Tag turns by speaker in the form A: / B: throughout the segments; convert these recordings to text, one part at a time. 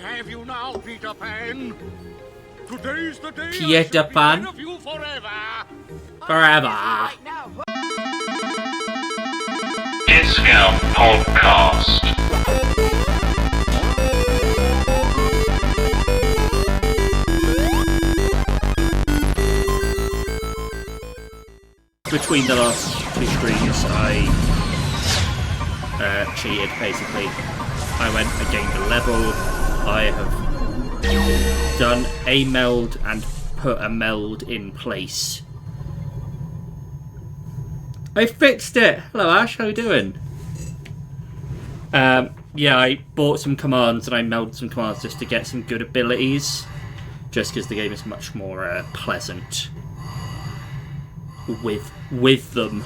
A: have you now, Peter Pan? Today's the day
B: Peter Pan?
A: of you forever.
B: Forever.
C: Discount Podcast.
B: Between the last two streams, I cheated, basically. I gained a level. I have done a meld and put a meld in place. I fixed it! Hello Ash, how you doing? Yeah, I bought some commands and I melded some commands just to get some good abilities. Just because the game is much more pleasant with them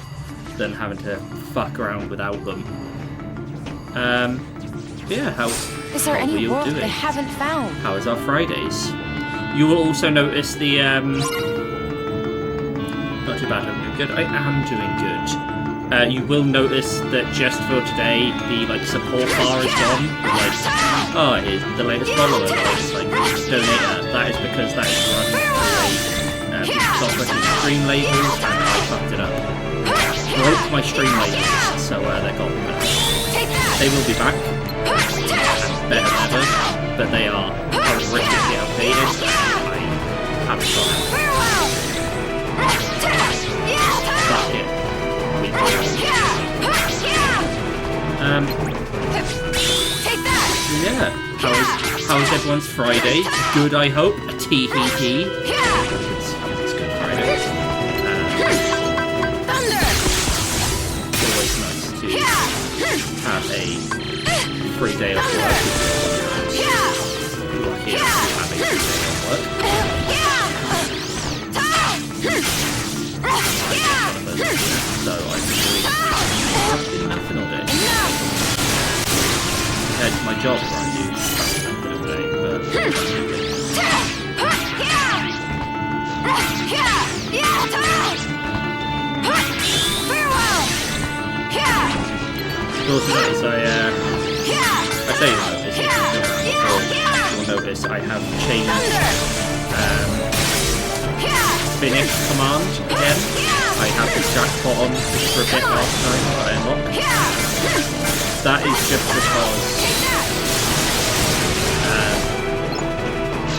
B: than having to fuck around without them. Yeah, how
D: is there any
B: work
D: they haven't found?
B: How is our Fridays? You will also notice the not too bad, I'm doing good. I am doing good. You will notice that just for today, the support bar is gone. Oh, here's the latest follower. Donator. That is because that is run through software called Stream Labels, and I fucked it up. Broke my Stream Labels, so they're gone. They will be back, and better than ever, but they are horrifically outdated, and I haven't got them. Fuck it. Yeah. How is everyone's Friday? Good, I hope. A tee-hee-hee. It's Good Friday. Always nice to have a free day of work. Lucky enough to have a free day of work. So I'm doing nothing all day. Compared to my job where I do nothing all day, but also notice I say you'll notice I have changed finish command again. I have the jackpot on for a bit last time that I unlocked. That is just because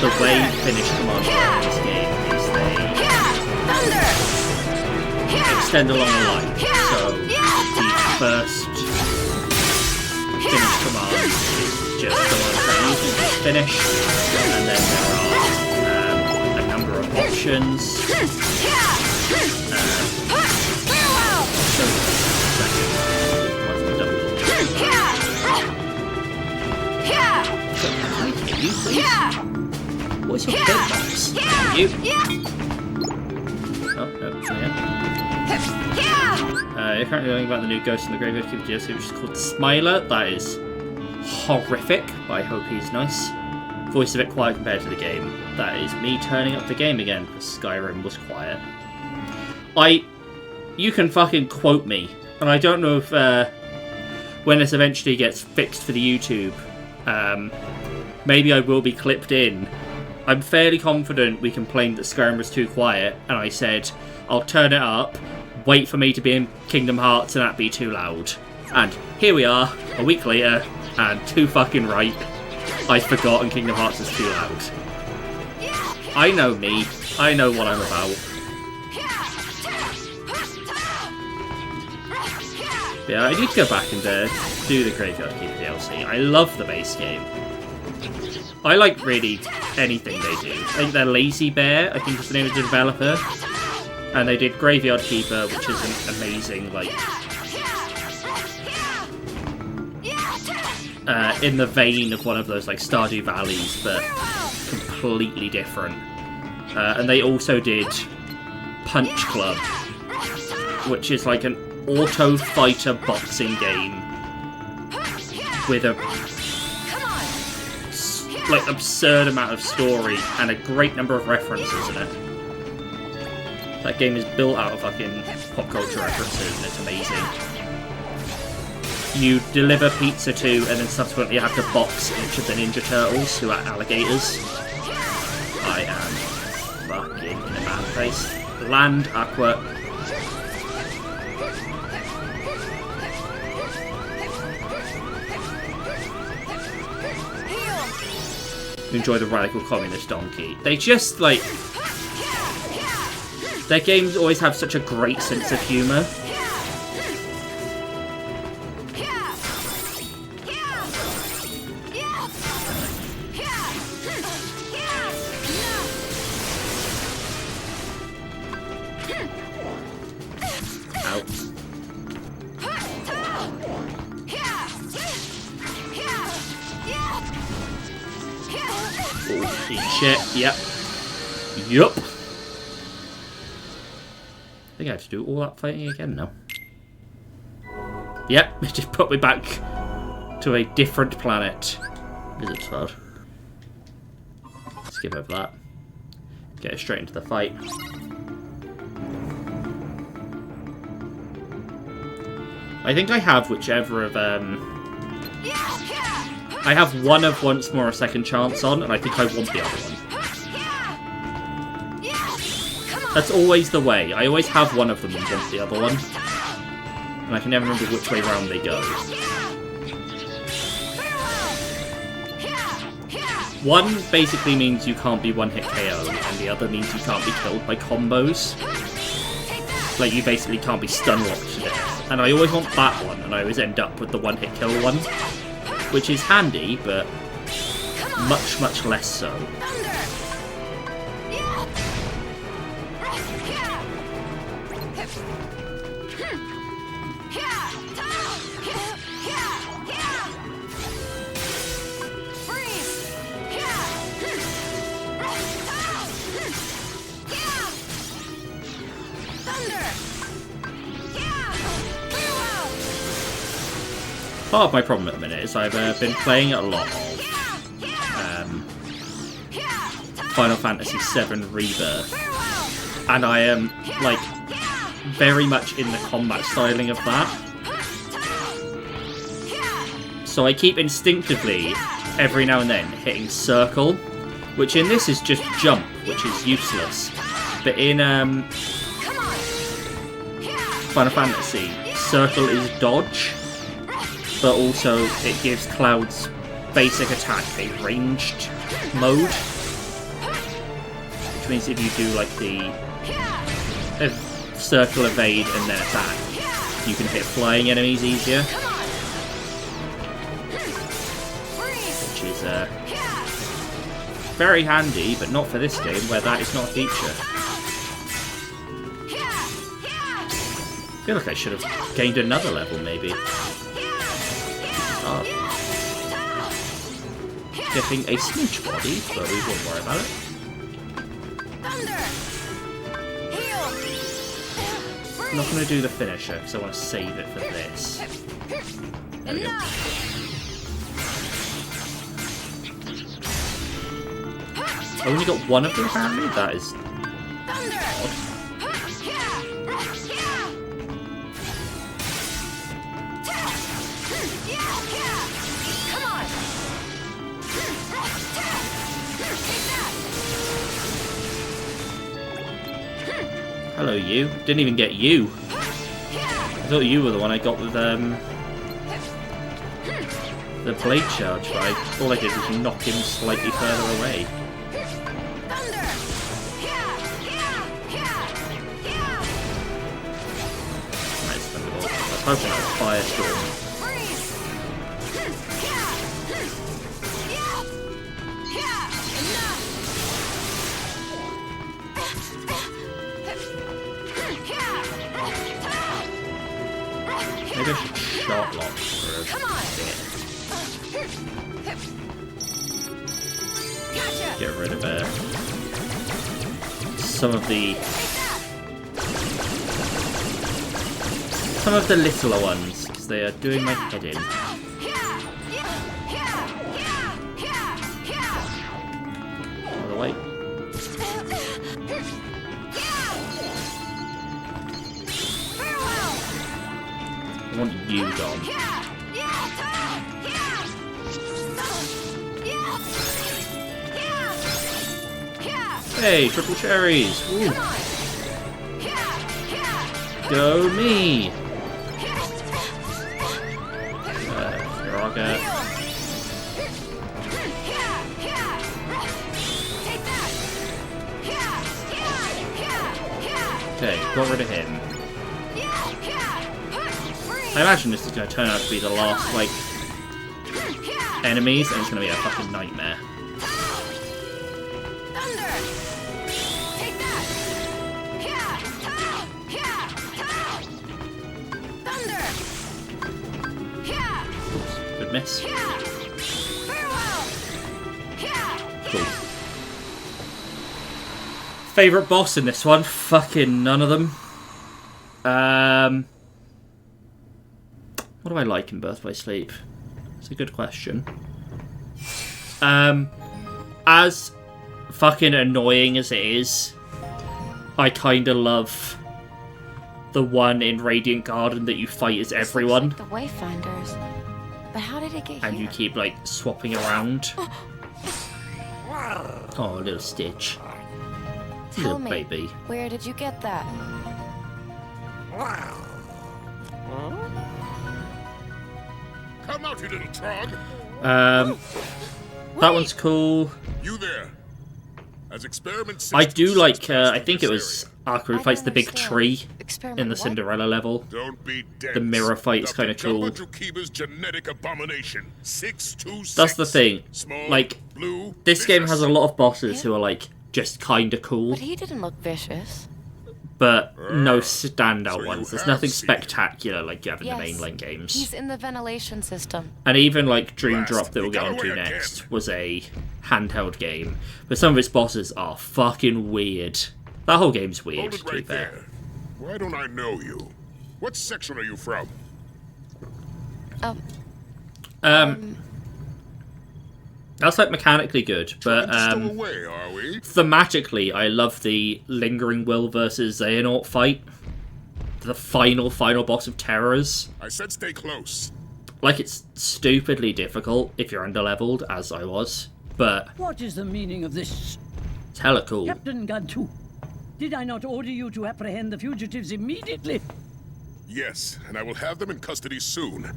B: the way finish commands work in this game is they extend along the line. So the first finish command is just the one that I use, just finish, and then there are a number of options. What's your box? You? Oh, no, yeah. You're currently learning about the new Ghost in the Graveyard Keeper DLC, which is called Smiler. That is horrific, but I hope he's nice. Voice a bit quiet compared to the game. That is me turning up the game again, because Skyrim was quiet. You can fucking quote me, and I don't know if when this eventually gets fixed for the YouTube, maybe I will be clipped in. I'm fairly confident we complained that Skyrim was too quiet, and I said, I'll turn it up, wait for me to be in Kingdom Hearts and that be too loud. And here we are, a week later, and too fucking right. I'd forgotten Kingdom Hearts is too loud. I know me, I know what I'm about. Yeah, I need to go back and do the Graveyard Keeper DLC. I love the base game. I like really anything they do. I think they're Lazy Bear, I think is the name of the developer. And they did Graveyard Keeper, which is an amazing, in the vein of one of those Stardew Valleys, but completely different. And they also did Punch Club, which is an auto fighter boxing game with a absurd amount of story and a great number of references in it. That game is built out of fucking pop culture references and it's amazing. you deliver pizza to, and then subsequently have to box each of the Ninja Turtles, who are alligators. I am fucking in a bad place. Land, Aqua. Enjoy the radical communist donkey. They just, like... Their games always have such a great sense of humour. Shit, yep. Yup. I think I have to do all that fighting again now. Yep, it just put me back to a different planet. Wizard's World. Skip over that. Get straight into the fight. I think I have whichever of, I have one of Once More a Second Chance on, and I think I want the other one. That's always the way. I always have one of them and want the other one. And I can never remember which way round they go. One basically means you can't be one-hit KO, and the other means you can't be killed by combos. Like, you basically can't be stun-locked to death. And I always want that one, and I always end up with the one-hit kill one. Which is handy, but much, much less so. Part of my problem at the minute is I've been playing a lot of Final Fantasy VII Rebirth, and I am, like, very much in the combat styling of that. So I keep instinctively, every now and then, hitting circle, which in this is just jump, which is useless. But in Final Fantasy, circle is dodge. But also, it gives Cloud's basic attack a ranged mode. Which means if you do, like, the circle evade and then attack, you can hit flying enemies easier. Which is very handy, but not for this game, where that is not a feature. I feel like I should have gained another level, maybe. Getting a smooch body, but we won't worry about it. I'm not going to do the finisher because I want to save it for this. There we go. I only got one of them apparently? That is odd. Hello, you. Didn't even get you. I thought you were the one I got with the blade charge, right? All I did was knock him slightly further away. Nice thunderbolt. I was hoping that was Firestorm. Maybe I should shot lock for a bit. Get rid of some of the littler ones, because they are doing my head in. All the way. I want you gone. Hey, triple cherries! Ooh. Go me! Firaga. Okay, got rid of him. I imagine this is going to turn out to be the last, like, enemies, and it's going to be a fucking nightmare. Good miss. Cool. Favourite boss in this one? Fucking none of them. What do I like in Birth by Sleep? It's a good question. As fucking annoying as it is, I kinda love the one in Radiant Garden that you fight as everyone.
D: Like the Wayfinders. But how did it get
B: and
D: here?
B: you keep, like, swapping around. Oh, little Stitch.
D: Tell
B: Little
D: me,
B: baby.
D: where did you get that?
A: Come out, you little trog.
B: That one's cool.
A: You there. As experiment 6
B: I do like,
A: passes
B: I think it
A: through
B: was
A: this
B: Arthur who
D: I
B: fights
D: don't
B: the big
D: understand.
B: tree
D: Experiment
B: in the
D: what?
B: Cinderella level.
A: area. Don't be dense.
B: The mirror fight is kinda cool.
A: Dr. Jukiba's genetic abomination. 626.
B: That's the thing.
A: Small,
B: Like,
A: blue,
B: this game
A: vicious.
B: has a lot of bosses who are, like, just kinda cool,
D: But he didn't look vicious.
B: but no
A: So
B: standout
A: you
B: ones. There's
A: have
B: nothing
A: seen him.
B: spectacular like you have in the
D: Yes.
B: mainline games.
D: He's in the ventilation system.
B: And even, like, Dream
A: Blast,
B: Drop that
A: he
B: we'll get
A: got
B: onto
A: away
B: next
A: again.
B: was a handheld game, but some of its bosses are fucking weird. That whole game's weird,
A: Hold
B: to
A: it
B: be
A: right
B: fair.
A: there. Why don't I know you? What section are you from?
B: That's, like, mechanically good, but
A: Trying to stow away, are we?
B: thematically, I love the Lingering Will versus Xehanort fight. The final boss of Terrors.
A: I said stay close.
B: Like, it's stupidly difficult if you're underleveled, as I was, but
E: What is the meaning of this?
B: it's hella cool.
E: Captain Gantu, did I not order you to apprehend the fugitives immediately?
A: Yes, and I will have them in custody soon.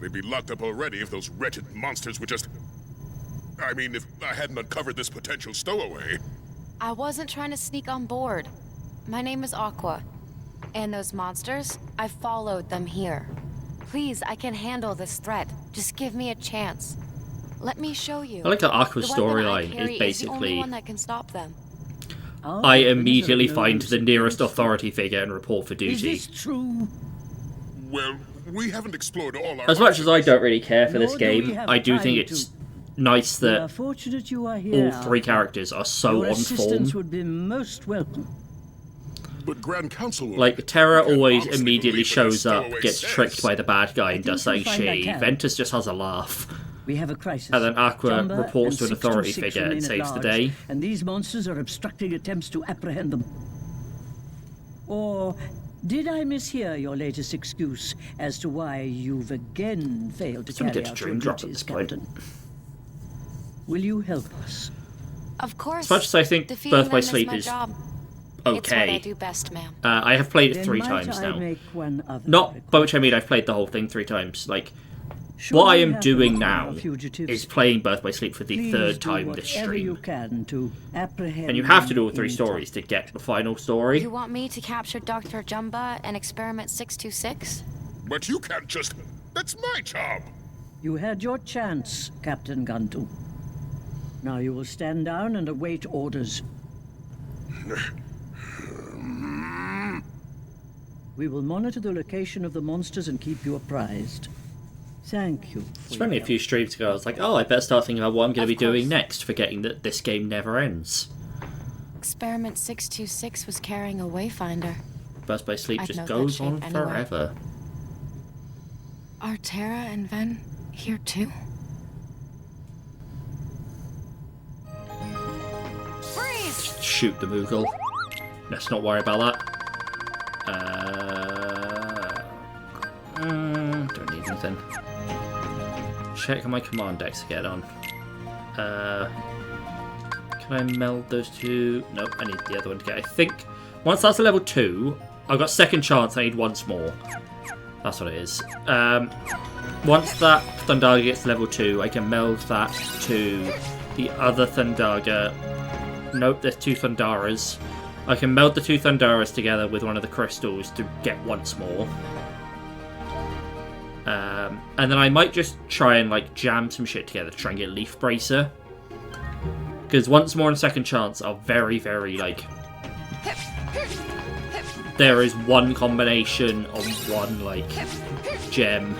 A: They'd be locked up already if those wretched monsters would just... I mean, if I hadn't uncovered this potential stowaway.
D: I wasn't trying to sneak on board. My name is Aqua. And those monsters, I followed them here. Please, I can handle this threat. Just give me a chance. Let me show you.
B: I like that Aqua's
D: The weapon I
B: storyline
D: carry
B: is
D: the only
B: basically...
D: one that can stop them.
E: Our
B: I
E: weapons
B: immediately
E: have no
B: find the
E: use
B: nearest
E: against-
B: authority figure and report for
E: Is
B: duty.
E: this true?
A: Well, we haven't explored all our
B: As much as I
A: options.
B: don't really care for this
E: Nor do we
B: game,
E: have
B: I do
E: time
B: think it's
E: to.
B: nice
E: We are
B: that
E: fortunate you are
B: all
E: here.
B: three characters are so
E: Your
B: on form.
E: assistance would be most welcome.
A: But Grand Council...
B: Like, Terra
A: can
B: always
A: honestly
B: immediately
A: believe what a
B: shows up,
A: stowaway
B: gets
A: says.
B: tricked by the bad guy, and does
E: think
B: something
E: you'll find I
B: shitty.
E: can.
B: Ventus just has a laugh.
E: We have a crisis.
B: And then Aqua
E: Jumba
B: reports
E: and
B: to an authority
E: 626
B: figure and
E: remain at
B: saves the
E: large,
B: day.
E: And these monsters are obstructing attempts to apprehend them. Or did I mishear your latest excuse as to why you've again failed to
B: Someone
E: carry
B: get a
E: out
B: dream
E: your
B: drop at
E: duties,
B: this point.
E: Captain? Will you help us?
D: Of course.
B: As much as I think
D: Defeating
B: Birth by
D: them
B: Sleep
D: my
B: is
D: job. It's what I
B: okay,
D: do best, ma'am.
B: I have played it
E: Then
B: 3
E: might
B: times
E: I
B: now.
E: make one other
B: Not,
E: request?
B: by which I mean I've played the whole thing 3 times. Like,
E: Should
B: what I
E: we
B: am
E: have to
B: doing
E: look for
B: now
E: our fugitives,
B: is playing Birth by Sleep for the
E: please
B: 3rd
E: do
B: time this
E: whatever you
B: stream.
E: can to apprehend
B: And you have to do all
E: them
B: 3
E: in
B: stories to get the final story.
D: You want me to capture Dr. Jumba and experiment 626?
A: But you can't just... That's my job!
E: You had your chance, Captain Gantu. Now you will stand down and await orders. We will monitor the location of the monsters and keep you apprised. Thank you.
B: It's only a few streams ago I was like, oh, I better start thinking about what I'm going to be
D: Of course.
B: doing next, forgetting that this game never ends.
D: Experiment 626 was carrying a wayfinder.
B: Birth by Sleep
D: I'd
B: just
D: know that
B: goes
D: shape
B: on
D: anyway.
B: forever.
D: Are Terra and Ven here too? Freeze!
B: Shoot the Moogle. Let's not worry about that. Don't need anything. Check my command decks to get on. Can I meld those two? Nope, I need the other one to get. I think once that's a level 2, I've got second chance. I need once more. That's what it is. Once that Thundaga gets to level 2, I can meld that to the other Thundaga. Nope, there's 2 Thundaras. I can meld the 2 Thundaras together with one of the crystals to get once more. And then I might just try and like jam some shit together to try and get Leaf Bracer. Because once more and second chance are very, very like... There is one combination of one like gem.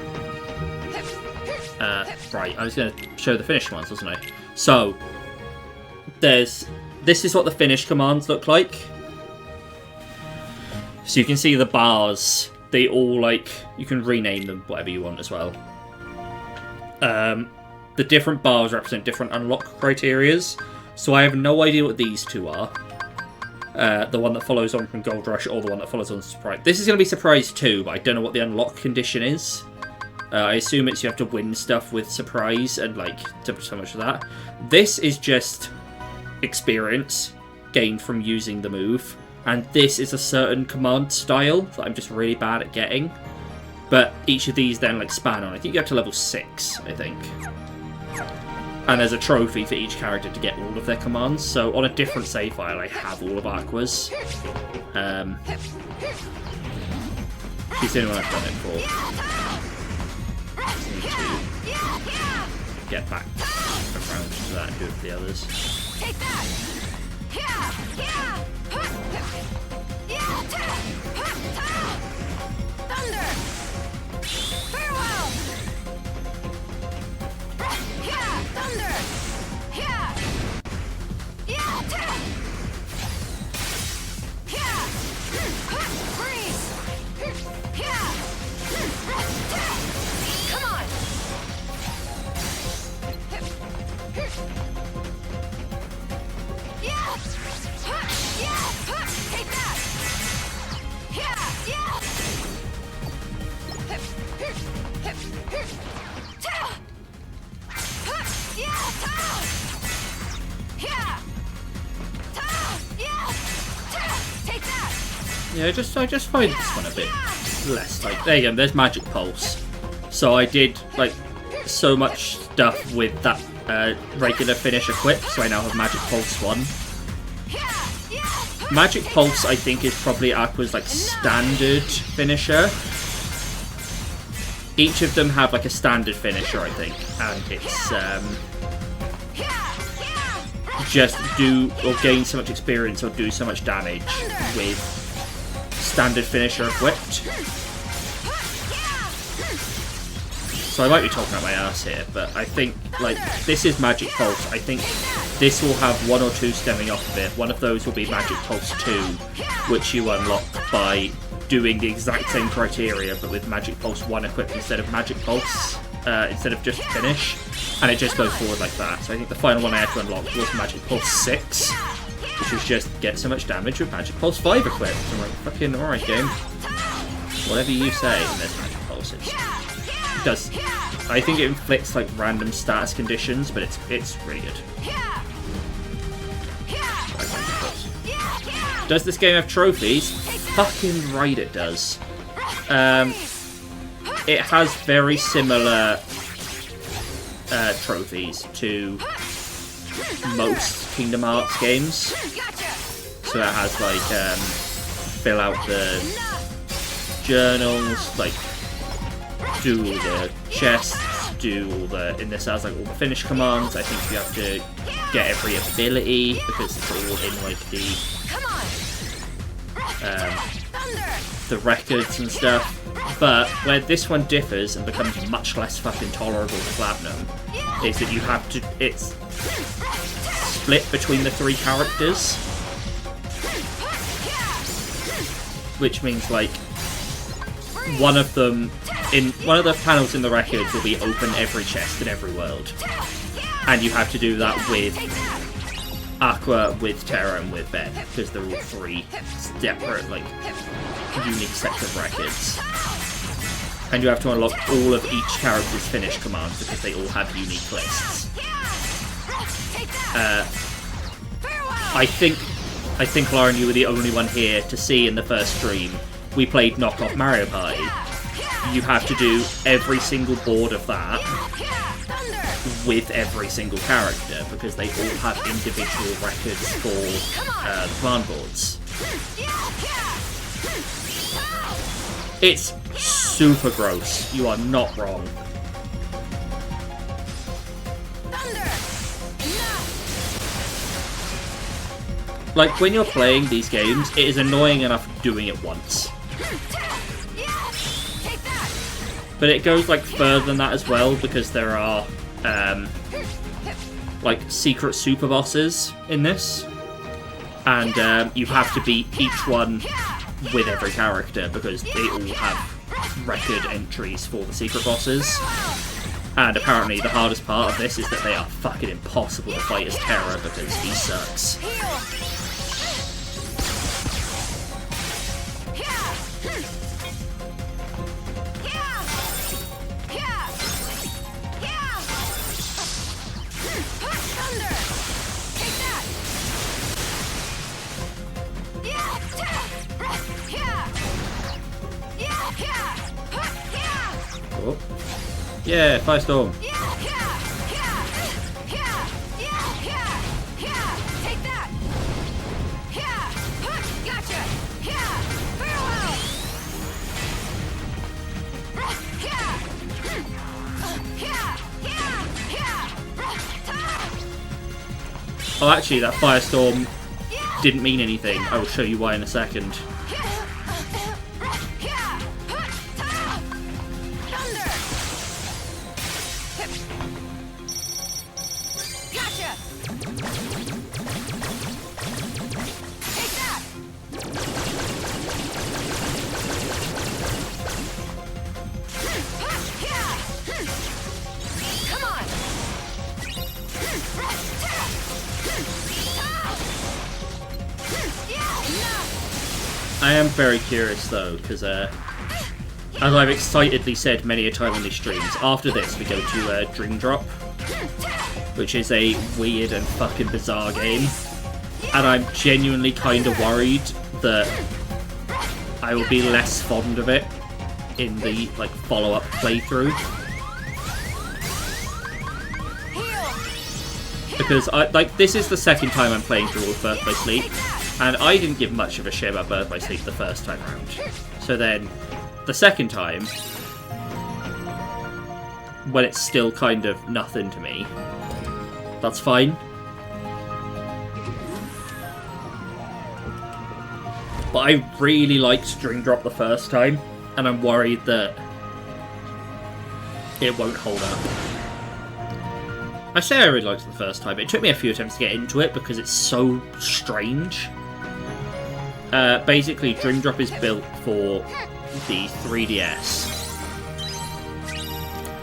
B: Right, I was going to show the finished ones, wasn't I? So, this is what the finished commands look like. So you can see the bars, they all like, you can rename them whatever you want as well. The different bars represent different unlock criterias. So I have no idea what these two are. The one that follows on from Gold Rush or the one that follows on Surprise. This is going to be Surprise 2, but I don't know what the unlock condition is. I assume it's you have to win stuff with Surprise and like so much of that. This is just experience gained from using the move. And this is a certain command style that I'm just really bad at getting. But each of these then like span on. I think you get to level 6, I think. And there's a trophy for each character to get all of their commands. So on a different save file, I have all of Aqua's. She's the only one I've done it for. Need to get back around to that and do it for the others.
D: Take that! Thunder! Farewell! Thunder! Freeze! Come on! Take that!
B: Yeah, I just find this one a bit less like. There you go. There's Magic Pulse. So I did like so much stuff with that regular finish equipped, so I now have Magic Pulse 1. Magic Pulse, I think, is probably Aqua's like standard finisher. Each of them have like a standard finisher, I think, and it's just do or gain so much experience or do so much damage with standard finisher equipped. So I might be talking out my ass here, but I think like this is Magic Pulse. I think this will have 1 or 2 stemming off of it. One of those will be Magic Pulse 2, which you unlock by doing the exact same criteria, but with Magic Pulse 1 equipped instead of Magic Pulse, instead of just Finish, and it just goes forward like that. So I think the final one I had to unlock was Magic Pulse 6, which was just get so much damage with Magic Pulse 5 equipped. I'm like, fucking alright game. Whatever you say, and there's Magic Pulses. It does. I think it inflicts like random status conditions, but it's really good. Does this game have trophies? Fucking right it does. It has very similar trophies to most Kingdom Hearts games. So it has like fill out the journals, like do all the chests, do all the, in this has like all the finish commands. I think you have to get every ability because it's all in like the records and stuff. But where this one differs and becomes much less fucking tolerable to Platinum is that you have to, it's split between the 3 characters, which means like one of them in one of the panels in the records will be open every chest in every world, and you have to do that with Aqua, with Terra, and with Ben, because they're all 3 separate, like, unique sets of records. And you have to unlock all of each character's finish commands because they all have unique lists. I think Lauren, you were the only one here to see in the first stream. We played Knockoff Mario Party. You have to do every single board of that with every single character because they all have individual records for the plan boards. It's super gross. You are not wrong. Like, when you're playing these games, it is annoying enough doing it once. But it goes, like, further than that as well, because there are, like, secret super bosses in this. And you have to beat each one with every character, because they all have record entries for the secret bosses. And apparently the hardest part of this is that they are fucking impossible to fight as Terra, because he sucks. Oh. Yeah, Firestorm. Oh, actually, that Firestorm didn't mean anything. I will show you why in a second. I am very curious though, because as I've excitedly said many a time on these streams, after this we go to Dream Drop, which is a weird and fucking bizarre game, and I'm genuinely kind of worried that I will be less fond of it in the follow-up playthrough, because this is the second time I'm playing through all of Birth by Sleep. And I didn't give much of a shit about Birth by Sleep the first time round. So then, the second time, when it's still kind of nothing to me, that's fine. But I really liked Dream Drop the first time, and I'm worried that it won't hold up. I say I really liked it the first time. It took me a few attempts to get into it because it's so strange. Basically, Dream Drop is built for the 3DS.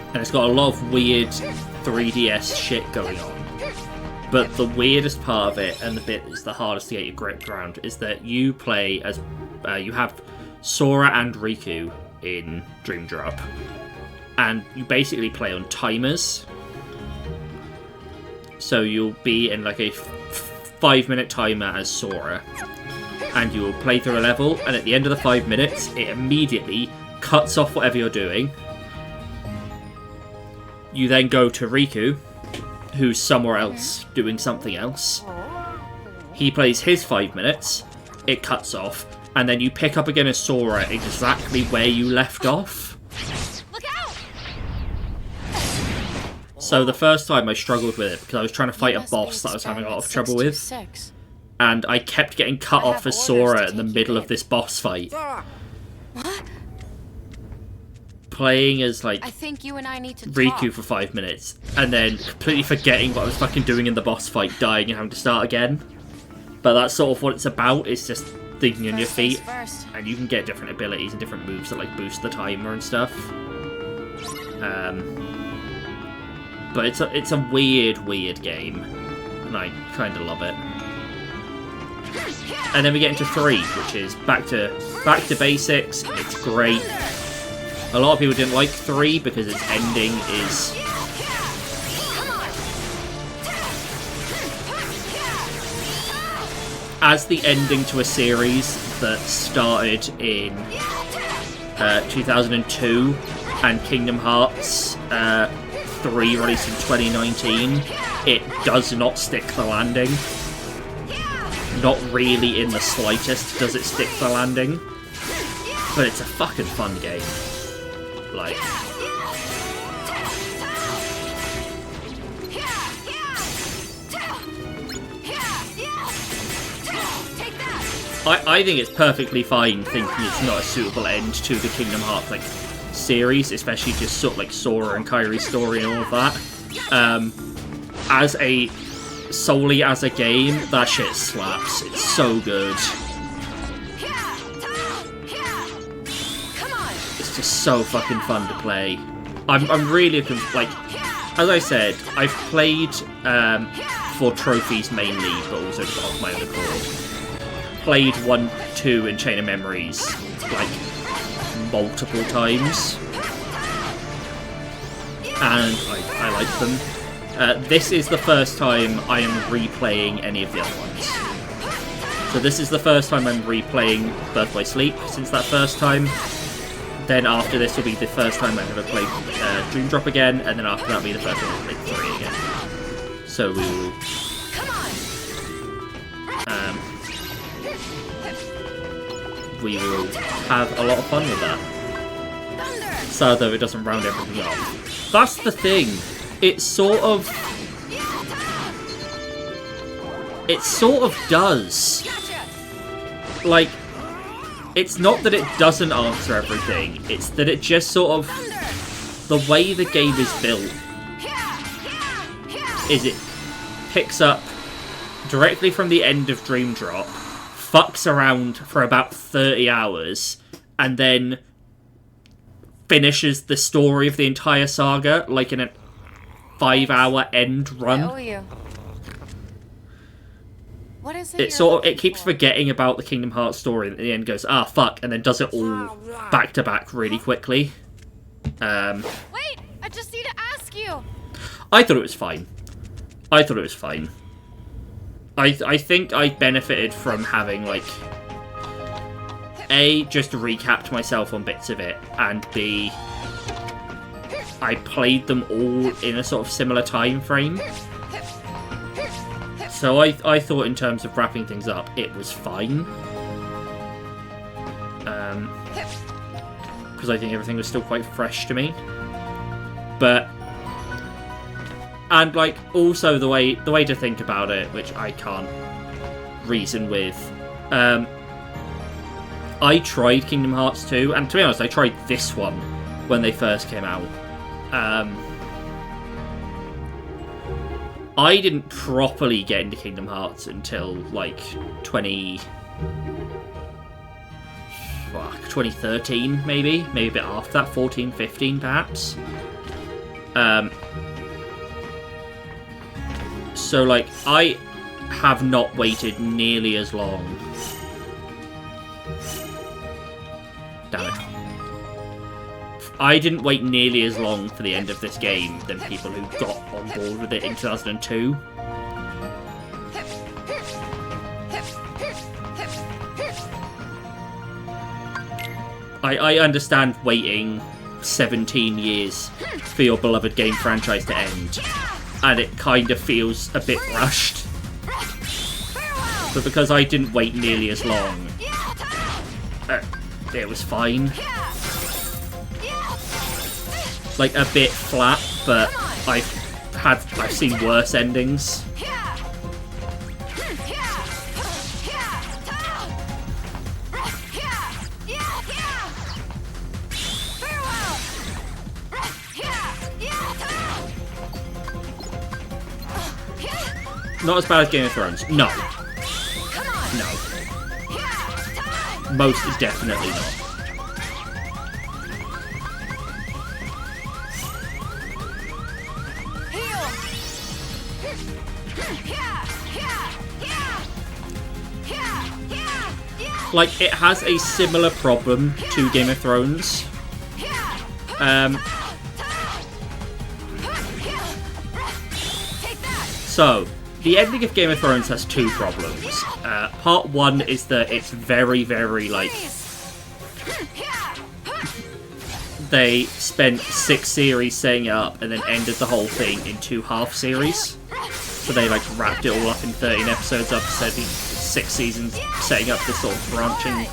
B: And it's got a lot of weird 3DS shit going on. But the weirdest part of it, and the bit that's the hardest to get your grip around, is that you play as... you have Sora and Riku in Dream Drop. And you basically play on timers. So you'll be in like a 5-minute timer as Sora. And you will play through a level, and at the end of the 5 minutes, it immediately cuts off whatever you're doing. You then go to Riku, who's somewhere else doing something else. He plays his 5 minutes, it cuts off, and then you pick up again as Sora exactly where you left off.
D: Look out!
B: So the first time I struggled with it because I was trying to fight a boss that I was having a lot of trouble with. And I kept getting cut off as Sora in the middle of this boss fight.
D: What?
B: Playing as,
D: I think you and I need to
B: Riku
D: talk.
B: for 5 minutes, and then completely forgetting what I was fucking doing in the boss fight, dying and having to start again. But that's sort of what it's about, it's just thinking on your feet.
D: First.
B: And you can get different abilities and different moves that, boost the timer and stuff. But it's a weird game, and I kind of love it. And then we get into 3, which is back to basics. It's great. A lot of people didn't like 3 because its ending is... as the ending to a series that started in 2002 and Kingdom Hearts 3 released in 2019, it does not stick the landing. Not really in the slightest does it stick the landing. But it's a fucking fun game. Like... I think it's perfectly fine thinking it's not a suitable end to the Kingdom Hearts like series, especially just sort of like Sora and Kairi's story and all of that. Solely as a game, that shit slaps. It's so good. It's just so fucking fun to play. I'm really like, as I said, I've played for trophies mainly, but also just off my own accord. Played 1, 2, and Chain of Memories like multiple times, and I like them. This is the first time I am replaying any of the other ones. So this is the first time I'm replaying Birth by Sleep since that first time. Then after this will be the first time I've ever played Dream Drop again, and then after that will be the first time I've played 3 again. So we will have a lot of fun with that. Sad though it doesn't round everything off. That's the thing. It sort of does. Like, it's not that it doesn't answer everything, it's that it just sort of... The way the game is built is it picks up directly from the end of Dream Drop, fucks around for about 30 hours, and then finishes the story of the entire saga, like in a 5-hour end run.
D: I owe you. What is it?
B: It keeps forgetting about the Kingdom Hearts story, and at the end goes, ah, fuck, and then does it all back to back really quickly.
D: Wait, I just need to ask you.
B: I thought it was fine. I think I benefited from having, like, A, just recapped myself on bits of it, and B, I played them all in a sort of similar time frame. So I thought in terms of wrapping things up, it was fine. Because I think everything was still quite fresh to me. But... And, like, also the way to think about it, which I can't reason with. I tried Kingdom Hearts 2, and to be honest, I tried this one when they first came out. I didn't properly get into Kingdom Hearts until, like, 2013, maybe? Maybe a bit after that, 14, 15, perhaps? So, like, I have not waited nearly as long. Damn it. I didn't wait nearly as long for the end of this game than people who got on board with it in 2002. I understand waiting 17 years for your beloved game franchise to end, and it kind of feels a bit rushed. But because I didn't wait nearly as long, it was fine. Like, a bit flat, but I've seen worse endings. Not as bad as Game of Thrones. No. No. Most definitely not. Like, it has a similar problem to Game of Thrones. So, the ending of Game of Thrones has two problems. Part one is that it's very, very, like... They spent 6 series setting it up and then ended the whole thing in 2 half-series. So they, like, wrapped it all up in 13 episodes after 6 seasons, setting up this sort of branching,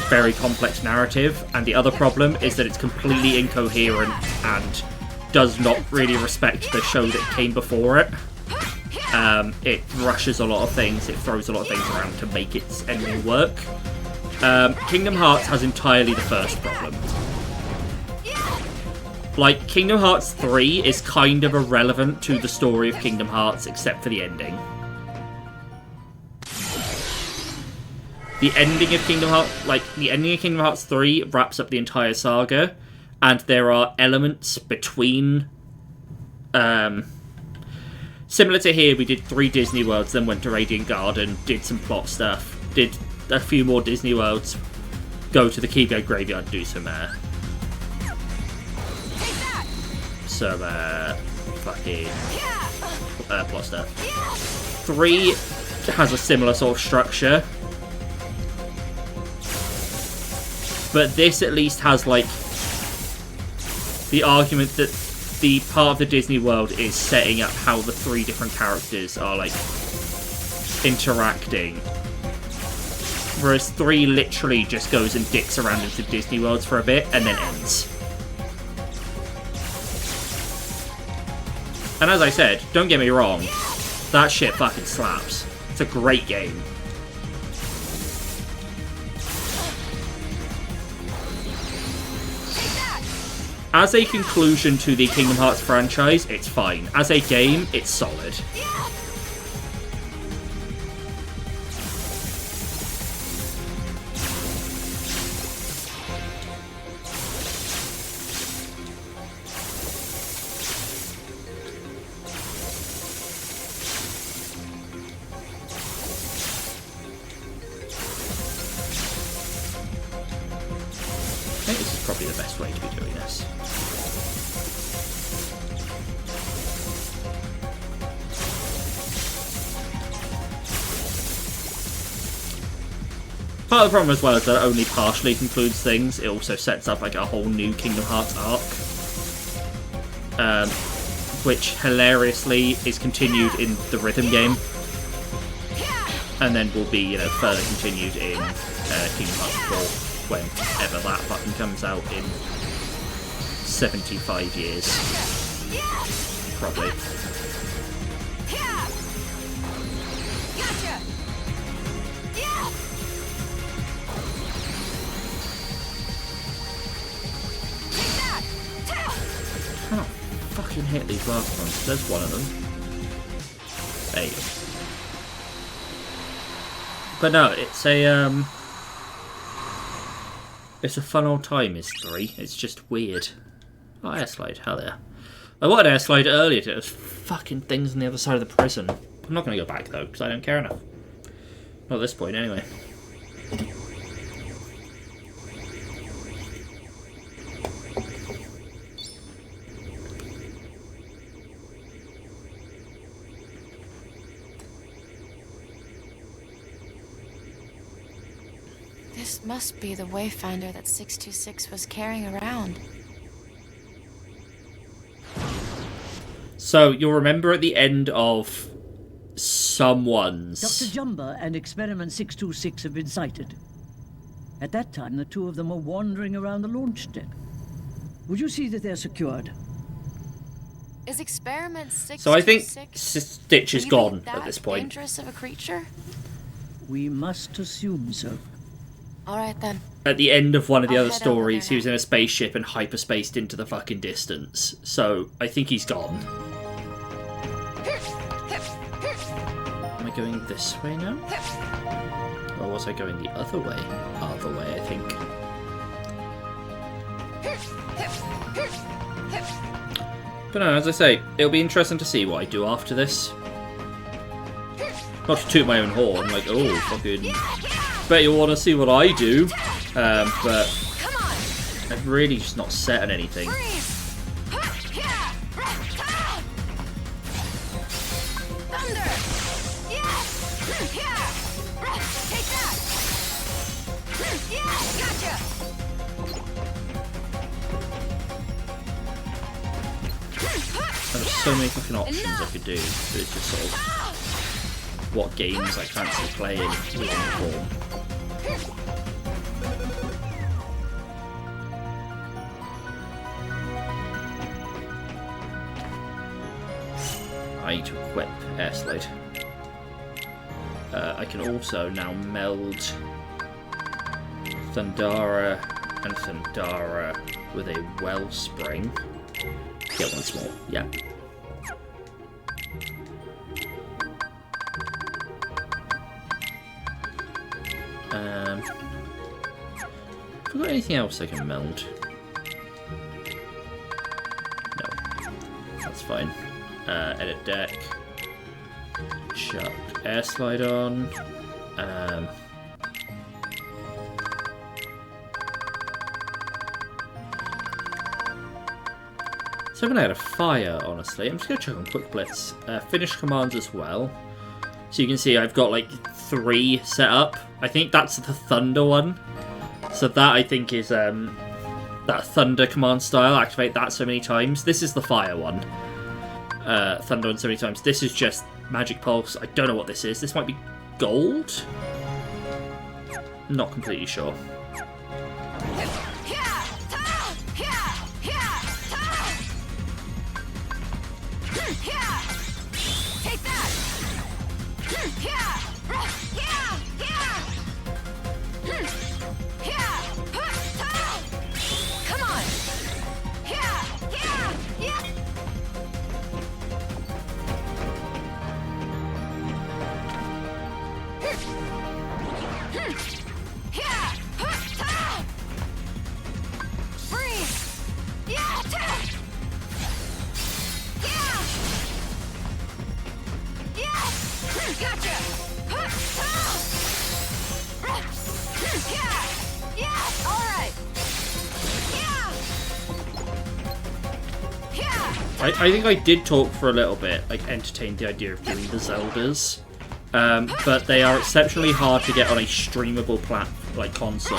B: very complex narrative. And the other problem is that it's completely incoherent and does not really respect the show that came before it. It rushes a lot of things, it throws a lot of things around to make its ending work. Kingdom Hearts has entirely the first problem. Like, Kingdom Hearts 3 is kind of irrelevant to the story of Kingdom Hearts, except for the ending. The ending of Kingdom Hearts 3 wraps up the entire saga, and there are elements between... similar to here, we did 3 Disney Worlds, then went to Radiant Garden, did some plot stuff, did a few more Disney Worlds, go to the Keyblade Graveyard, do some fucking plot stuff. 3 has a similar sort of structure, but this at least has, like, the argument that the part of the Disney World is setting up how the 3 different characters are, like, interacting. Whereas 3 literally just goes and dicks around into Disney Worlds for a bit and then ends. And as I said, don't get me wrong, that shit fucking slaps. It's a great game. As a conclusion to the Kingdom Hearts franchise, it's fine. As a game, it's solid. I think this is probably the best way to be doing this. Part of the problem as well is that it only partially concludes things. It also sets up like a whole new Kingdom Hearts arc, which hilariously is continued in the rhythm game, and then will be, you know, further continued in Kingdom Hearts 4. Whenever that fucking comes out in 75 years. Probably. Cannot fucking hit these last ones. There's one of them. There you go. But no, it's a it's a fun old time, is 3. It's just weird. Oh, air slide. Hell yeah. I wanted air slide earlier. There's fucking things on the other side of the prison. I'm not going to go back, though, because I don't care enough. Not at this point, anyway.
D: This must be the Wayfinder that 626 was carrying around.
B: So, you'll remember at the end of someone's...
E: Dr. Jumba and Experiment 626 have been sighted. At that time, the 2 of them were wandering around the launch deck. Would you see that they're secured?
D: Is Experiment 626...
B: So I think Stitch is gone at this point.
D: Dangerous of a creature?
E: We must assume so.
D: All right, then.
B: At the end of one of the
D: I'll
B: other
D: head over
B: stories,
D: there
B: he was in a spaceship and hyperspaced into the fucking distance. So, I think he's gone. Am I going this way now? Or was I going the other way? Other way, I think. But no, as I say, it'll be interesting to see what I do after this. Not to toot my own horn, like, oh, fucking... bet you want to see what I do, but I've really just not set on anything. so many fucking options I could do, but it's just sort of what games I fancy playing long form. I need to equip Air Slide. I can also now meld Thundara and Thundara with a Wellspring. Get once more, yeah. Have I got anything else I can meld? No. That's fine. Edit deck. Chuck Air Slide on. So I had a fire, honestly. I'm just going to check on Quick Blitz. Finish commands as well. So you can see I've got like 3 set up. I think that's the Thunder one. So that I think is that Thunder command style. Activate that so many times. This is the Fire one. Thunder one so many times. This is just Magic Pulse. I don't know what this is. This might be gold? Not completely sure.
D: Take that! Come on!
B: I think I did talk for a little bit, like entertained the idea of doing the Zeldas, but they are exceptionally hard to get on a streamable console.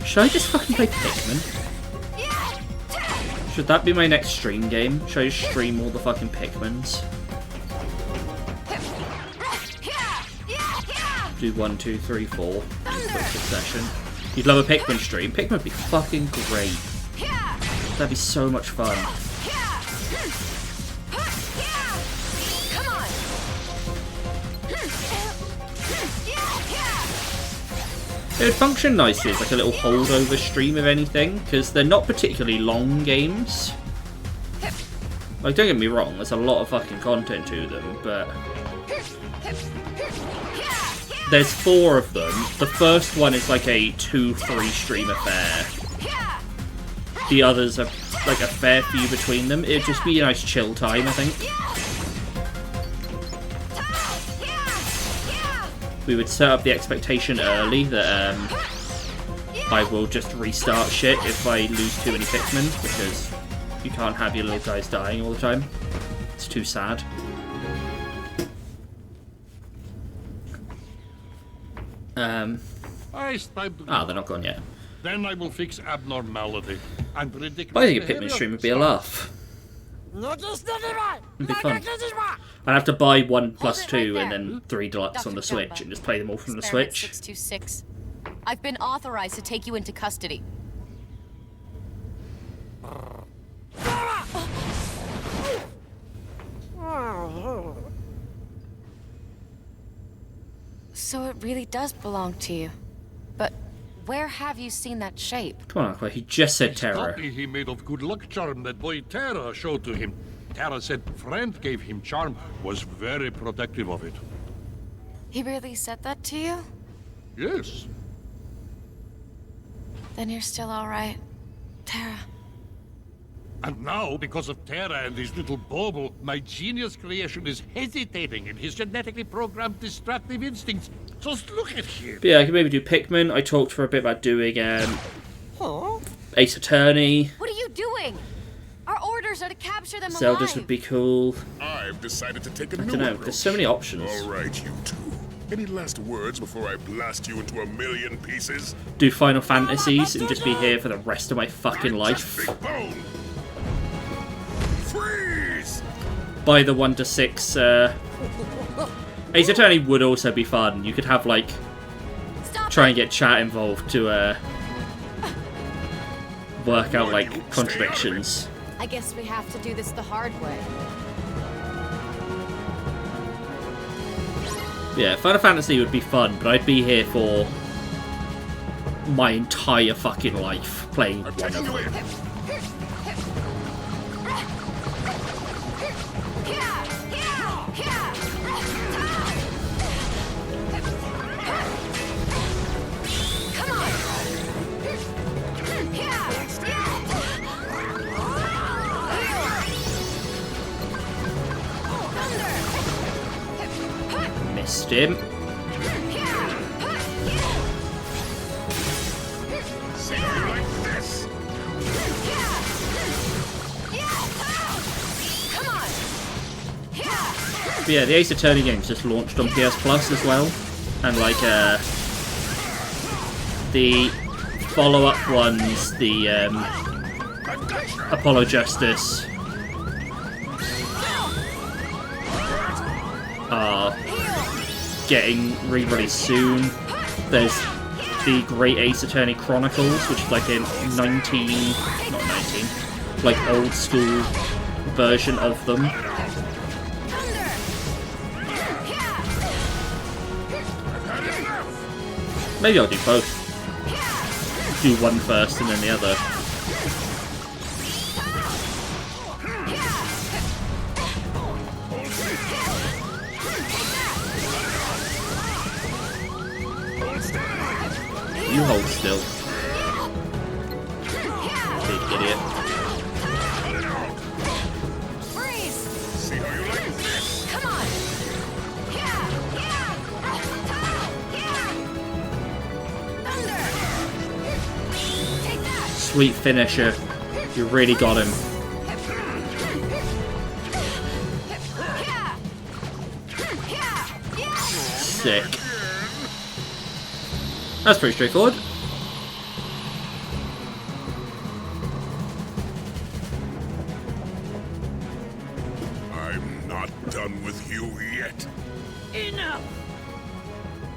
B: Should I just fucking play Pikmin? Should that be my next stream game? Should I just stream all the fucking Pikmins? Do 1, 2, 3, 4 in quick succession. You'd love a Pikmin stream. Pikmin would be fucking great. That'd be so much fun. It would function nicely as like a little holdover stream of anything, because they're not particularly long games. Like, don't get me wrong, there's a lot of fucking content to them, but there's 4 of them. The first one is like a 2-3 stream affair. The others are like a fair few between them. It'd just be a nice chill time, I think. We would set up the expectation early that I will just restart shit if I lose too many Pikmin, because you can't have your little guys dying all the time. It's too sad. They're not gone yet.
F: Then I will fix abnormality and predict.
B: I think a Pikmin stream would be a laugh. It'd be fun. I'd have to buy 1 plus 2 and then 3 deluxe on the Switch and just play them all from the Switch.
D: 626. I've been authorized to take you into custody. So it really does belong to you. But where have you seen that shape?
B: Come on, Aqua, he just said terror.
F: Copy he made of good luck charm that boy Tara showed to him. Tara said friend gave him charm, was very protective of it.
D: He really said that to you?
F: Yes.
D: Then you're still alright, Tara.
F: And now, because of Tara and his little bauble, my genius creation is hesitating in his genetically programmed destructive instincts. Just look at him.
B: But yeah, I could maybe do Pikmin. I talked for a bit about doing Ace Attorney.
D: What are you doing? Our orders are to capture them
B: Zeldas
D: alive.
B: would be cool.
A: I've decided to take a
B: I
A: new
B: don't know.
A: approach.
B: There's so many options.
A: All right, you two. Any last words before I blast you into a million pieces?
B: Do Final Fantasies and just be here for the rest of my fucking life.
A: Big bone! Freeze!
B: By the 1 to 6, Ace Attorney would also be fun. You could have, like, try and get chat involved to, work out, like, contradictions.
D: I guess we have to do this the hard way.
B: Yeah, Final Fantasy would be fun, but I'd be here for my entire fucking life playing
A: I'm
B: one
A: taking
B: of
A: you
B: them.
A: in!
B: Missed him.
A: See you like this!
B: But yeah, the Ace Attorney game's just launched on PS Plus as well. And like, the follow-up ones, the, Apologise, are getting re-released soon. There's the Great Ace Attorney Chronicles, which is like a like old school version of them. Maybe I'll do both. Do one first and then the other. You hold still. Big idiot.
D: Freeze!
A: See how you like this?
D: Come on! Thunder! Take that!
B: Sweet finisher. You really got him. Sick. That's pretty straightforward.
A: I'm not done with you yet.
E: Enough!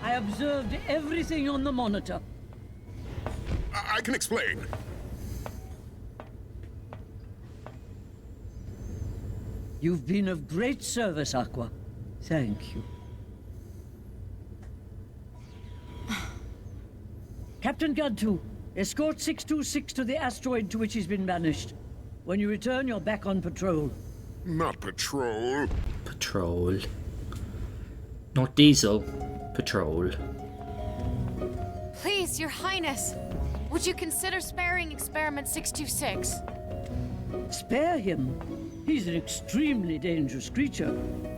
E: I observed everything on the monitor.
A: I can explain.
E: You've been of great service, Aqua. Thank you. Captain Gantu, escort 626 to the asteroid to which he's been banished. When you return, you're back on patrol.
A: Not patrol.
B: Patrol. Not diesel. Patrol.
D: Please, Your Highness, would you consider sparing Experiment 626?
E: Spare him. He's an extremely dangerous creature.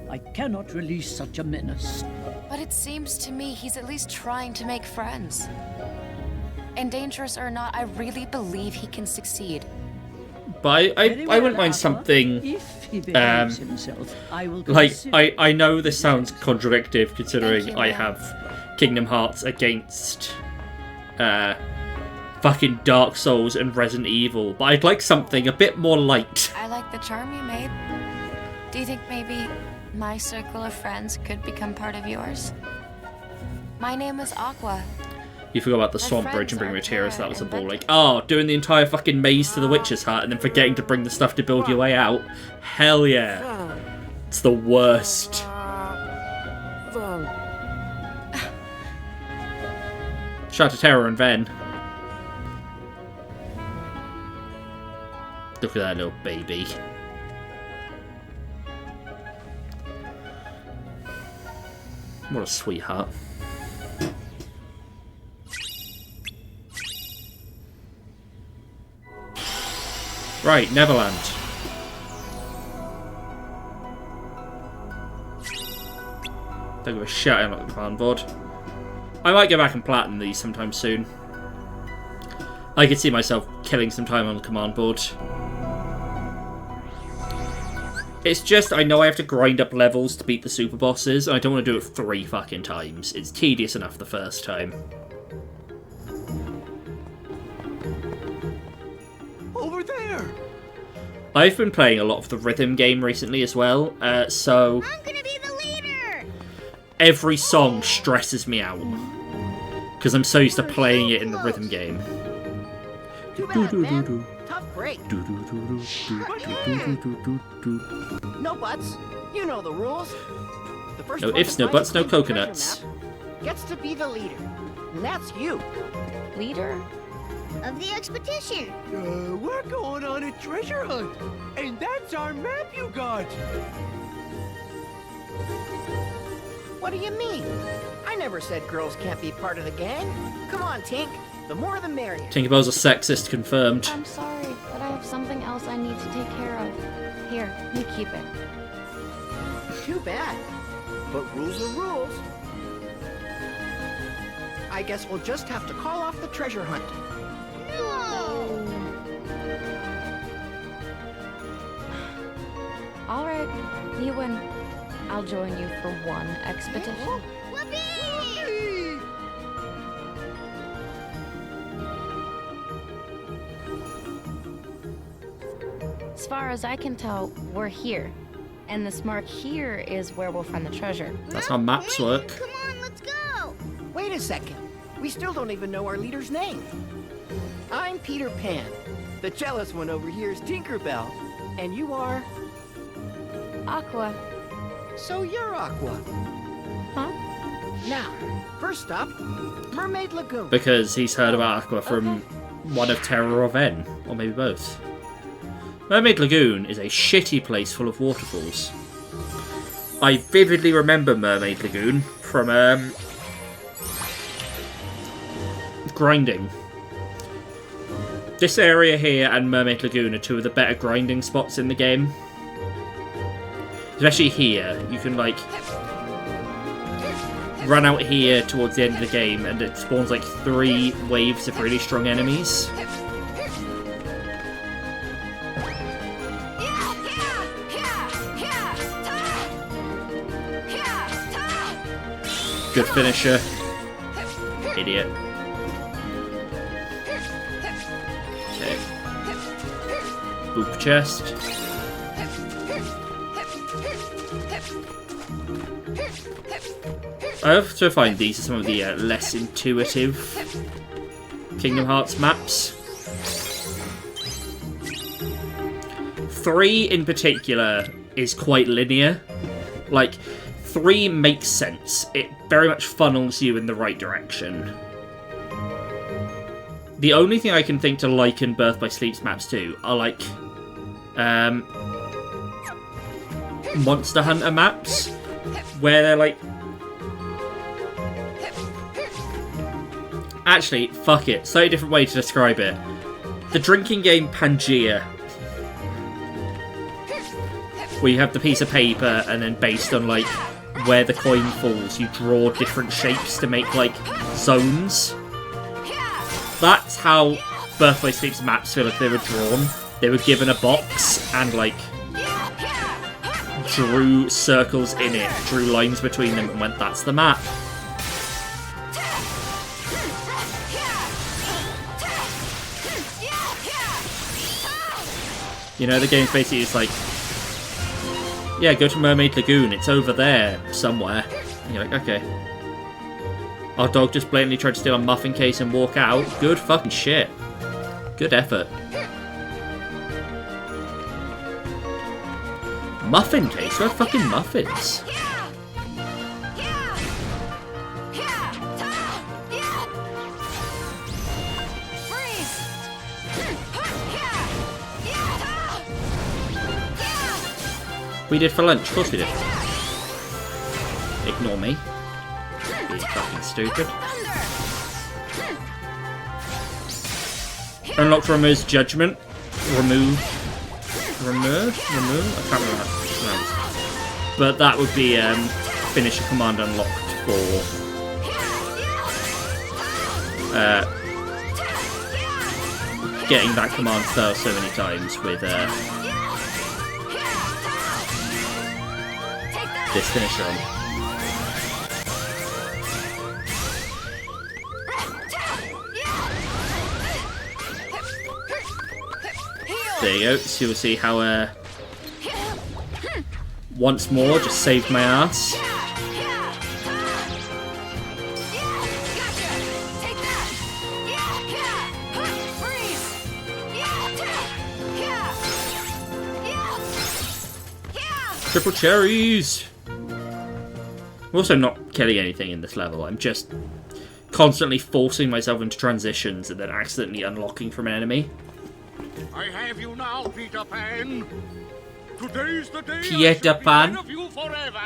E: I cannot release such a menace.
D: But it seems to me he's at least trying to make friends. And dangerous or not, I really believe he can succeed.
B: But I
E: Very
B: wouldn't
E: well,
B: mind
E: Aqua.
B: something.
E: If he behaves himself, I will
B: Like,
E: consider...
B: I know this sounds contradictive considering
D: Thank you,
B: I
D: ma'am.
B: have Kingdom Hearts against fucking Dark Souls and Resident Evil, but I'd like something a bit more light.
D: I like the charm you made. Do you think maybe my circle of friends could become part of yours? My name is Aqua.
B: You forgot about the
D: My
B: Swamp Bridge
D: friends
B: and bring
D: are
B: materials, so that
D: Darren
B: was a
D: and
B: ball.
D: Linktr.
B: Like, oh, doing the entire fucking maze to the Witch's Hut and then forgetting to bring the stuff to build your way out. Hell yeah. It's the worst. Shout to Terror and Ven. Look at that little baby. What a sweetheart. Right, Neverland. Don't give a shit on the command board. I might go back and platinum these sometime soon. I could see myself killing some time on the command board. It's just, I know I have to grind up levels to beat the super bosses, and I don't want to do it 3 fucking times. It's tedious enough the first time.
G: Over there!
B: I've been playing a lot of the rhythm game recently as well, so...
H: I'm gonna be the leader!
B: Every song stresses me out. Because I'm so used to playing it in the rhythm game.
G: Too bad, man. Tough break. No buts. You know the rules. The first
B: No
G: one
B: ifs,
G: to
B: no
G: find
B: buts,
G: the
B: no
G: treasure
B: coconuts.
G: map gets to be the leader. And that's you.
D: Leader?
H: Of the expedition.
G: We're going on a treasure hunt. And that's our map you got. What do you mean? I never said girls can't be part of the gang. Come on, Tink. The more the merrier.
B: Tinkerbell's a sexist, confirmed.
D: I'm sorry, but I have something else I need to take care of. Here, you keep it.
G: Too bad. But rules are rules. I guess we'll just have to call off the treasure hunt.
H: No!
D: All right, you win. I'll join you for one expedition.
H: Whoopee!
D: As far as I can tell, we're here. And this mark here is where we'll find the treasure.
B: That's how maps work.
H: Come on, let's go!
G: Wait a second. We still don't even know our leader's name. I'm Peter Pan. The jealous one over here is Tinkerbell. And you are...
D: Aqua.
G: So you're Aqua.
D: Huh?
G: Now, first stop, Mermaid Lagoon.
B: Because he's heard about Aqua from one of Terror of N, or maybe both. Mermaid Lagoon is a shitty place full of waterfalls. I vividly remember Mermaid Lagoon from grinding. This area here and Mermaid Lagoon are two of the better grinding spots in the game. Especially here, you can like run out here towards the end of the game and it spawns like 3 waves of really strong enemies. Good finisher. Idiot. Okay. Boop chest. I have to find these are some of the less intuitive Kingdom Hearts maps. 3 in particular is quite linear. Like, 3 makes sense. It very much funnels you in the right direction. The only thing I can think to liken Birth by Sleep's maps to are like Monster Hunter maps, where they're like... Actually, fuck it. Slightly different way to describe it. The drinking game Pangea, where you have the piece of paper and then based on like where the coin falls, you draw different shapes to make like zones. That's how Birth by Sleep's maps feel like they were drawn. They were given a box and like drew circles in it, drew lines between them and went, that's the map. You know, the game's basically just like, yeah, go to Mermaid Lagoon, it's over there somewhere. And you're like, okay. Our dog just blatantly tried to steal a muffin case and walk out. Good fucking shit. Good effort. Muffin case? Where are fucking muffins? We did for lunch, of course we did. Ignore me. Being fucking stupid. Unlocked Ramu's Judgment. Ramu? I can't remember how it's pronounced. But that would be finish a command unlocked for getting that command style so many times with this finisher on. There you go. So you'll see how once more just saved my ass. Triple cherries! I'm also not killing anything in this level. I'm just constantly forcing myself into transitions and then accidentally unlocking from an enemy.
F: I have you now, Peter Pan. Today's the day
B: Peter Pan?
F: of you forever.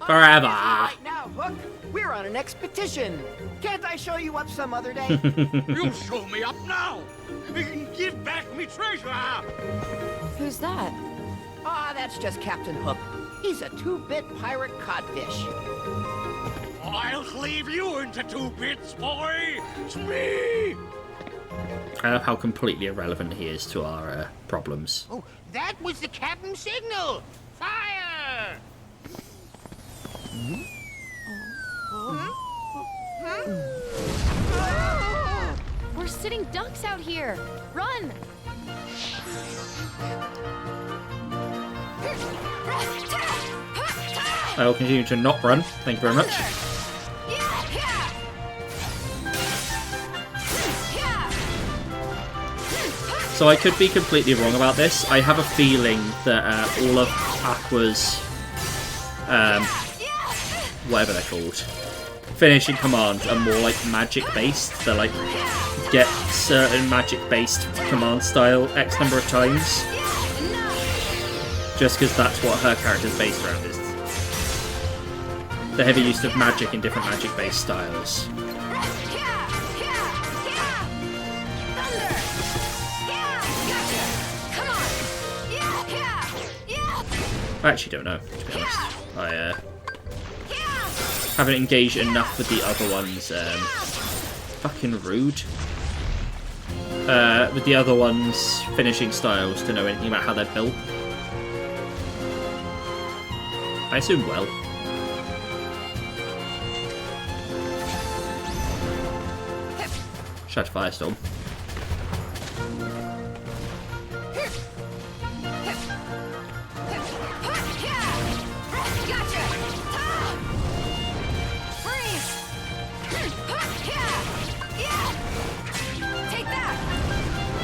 B: Forever!
G: Right now, Hook. We're on an expedition. Can't I show you up some other day?
F: You show me up now. Give back me treasure.
D: Who's that?
G: Ah, that's just Captain Hook. He's a 2-bit pirate codfish.
F: I'll cleave you into 2 bits, boy. It's me.
B: I love how completely irrelevant he is to our problems.
I: Oh, that was the captain's signal. Fire!
D: We're sitting ducks out here. Run!
B: I will continue to not run. Thank you very much. So I could be completely wrong about this. I have a feeling that all of Aqua's, whatever they're called, finishing commands are more like magic-based. They're like, get certain magic-based command style X number of times. Just because that's what her character's based around is. The heavy use of magic in different magic-based styles. I actually don't know, to be honest. I haven't engaged enough with the other ones. Fucking rude. With the other ones' finishing styles to know anything about how they're built. I assume well. Shatter Firestorm.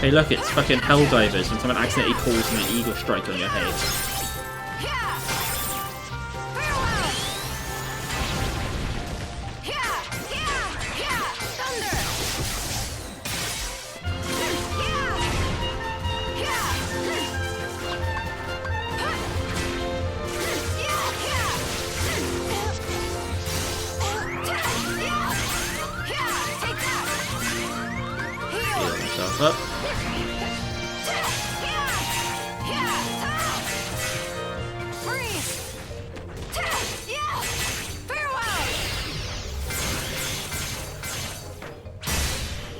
B: Hey look, it's fucking Helldivers when someone accidentally calls an eagle strike on your head. Heal himself up.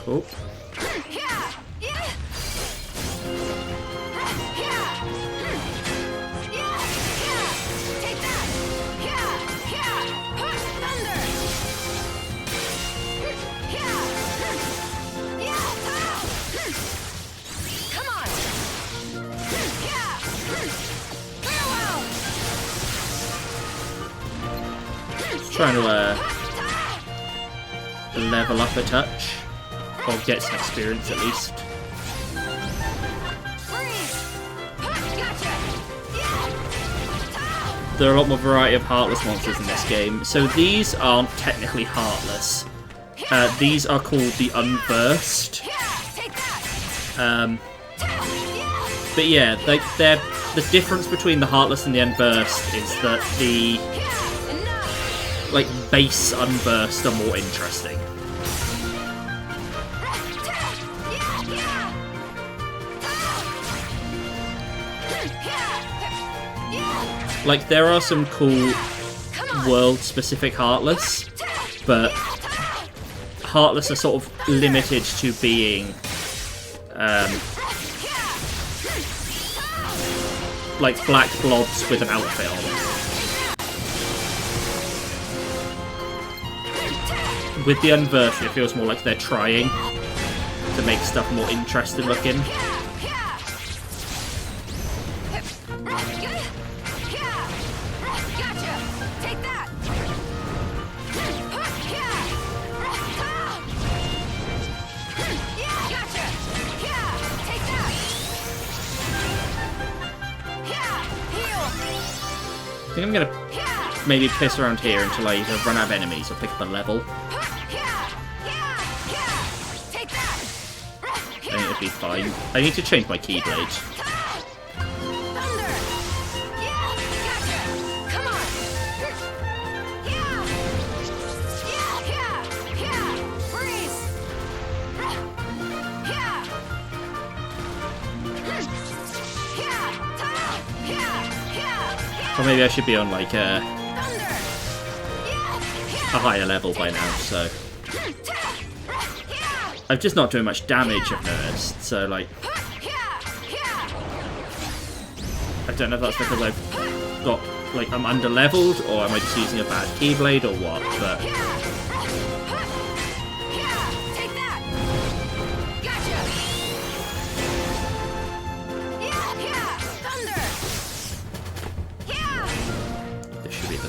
B: Cool. Trying to level up a touch, or get some experience at least. There are a lot more variety of heartless monsters in this game, so these aren't technically heartless. These are called the Unversed. But yeah, the difference between the heartless and the Unversed is that the base Unversed are more interesting. Like, there are some cool world-specific Heartless, but Heartless are sort of limited to being, like black blobs with an outfit on. with the unversion, it feels more like they're trying to make stuff more interesting looking. I think I'm gonna maybe piss around here until I either run out of enemies or pick up a level. I think it'd be fine. I need to change my keyblade. Or maybe I should be on like a higher level by now, so I'm just not doing much damage, I've noticed, so like I don't know if that's because I've got like I'm under leveled or am I just using a bad keyblade or what, but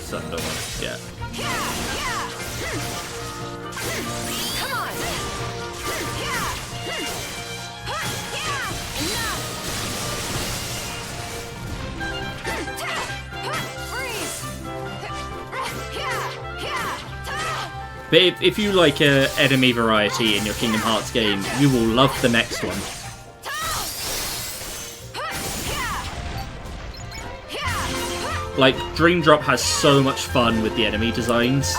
B: thunder one, yeah. But if you like enemy variety in your Kingdom Hearts game, you will love the next one. Like, Dream Drop has so much fun with the enemy designs.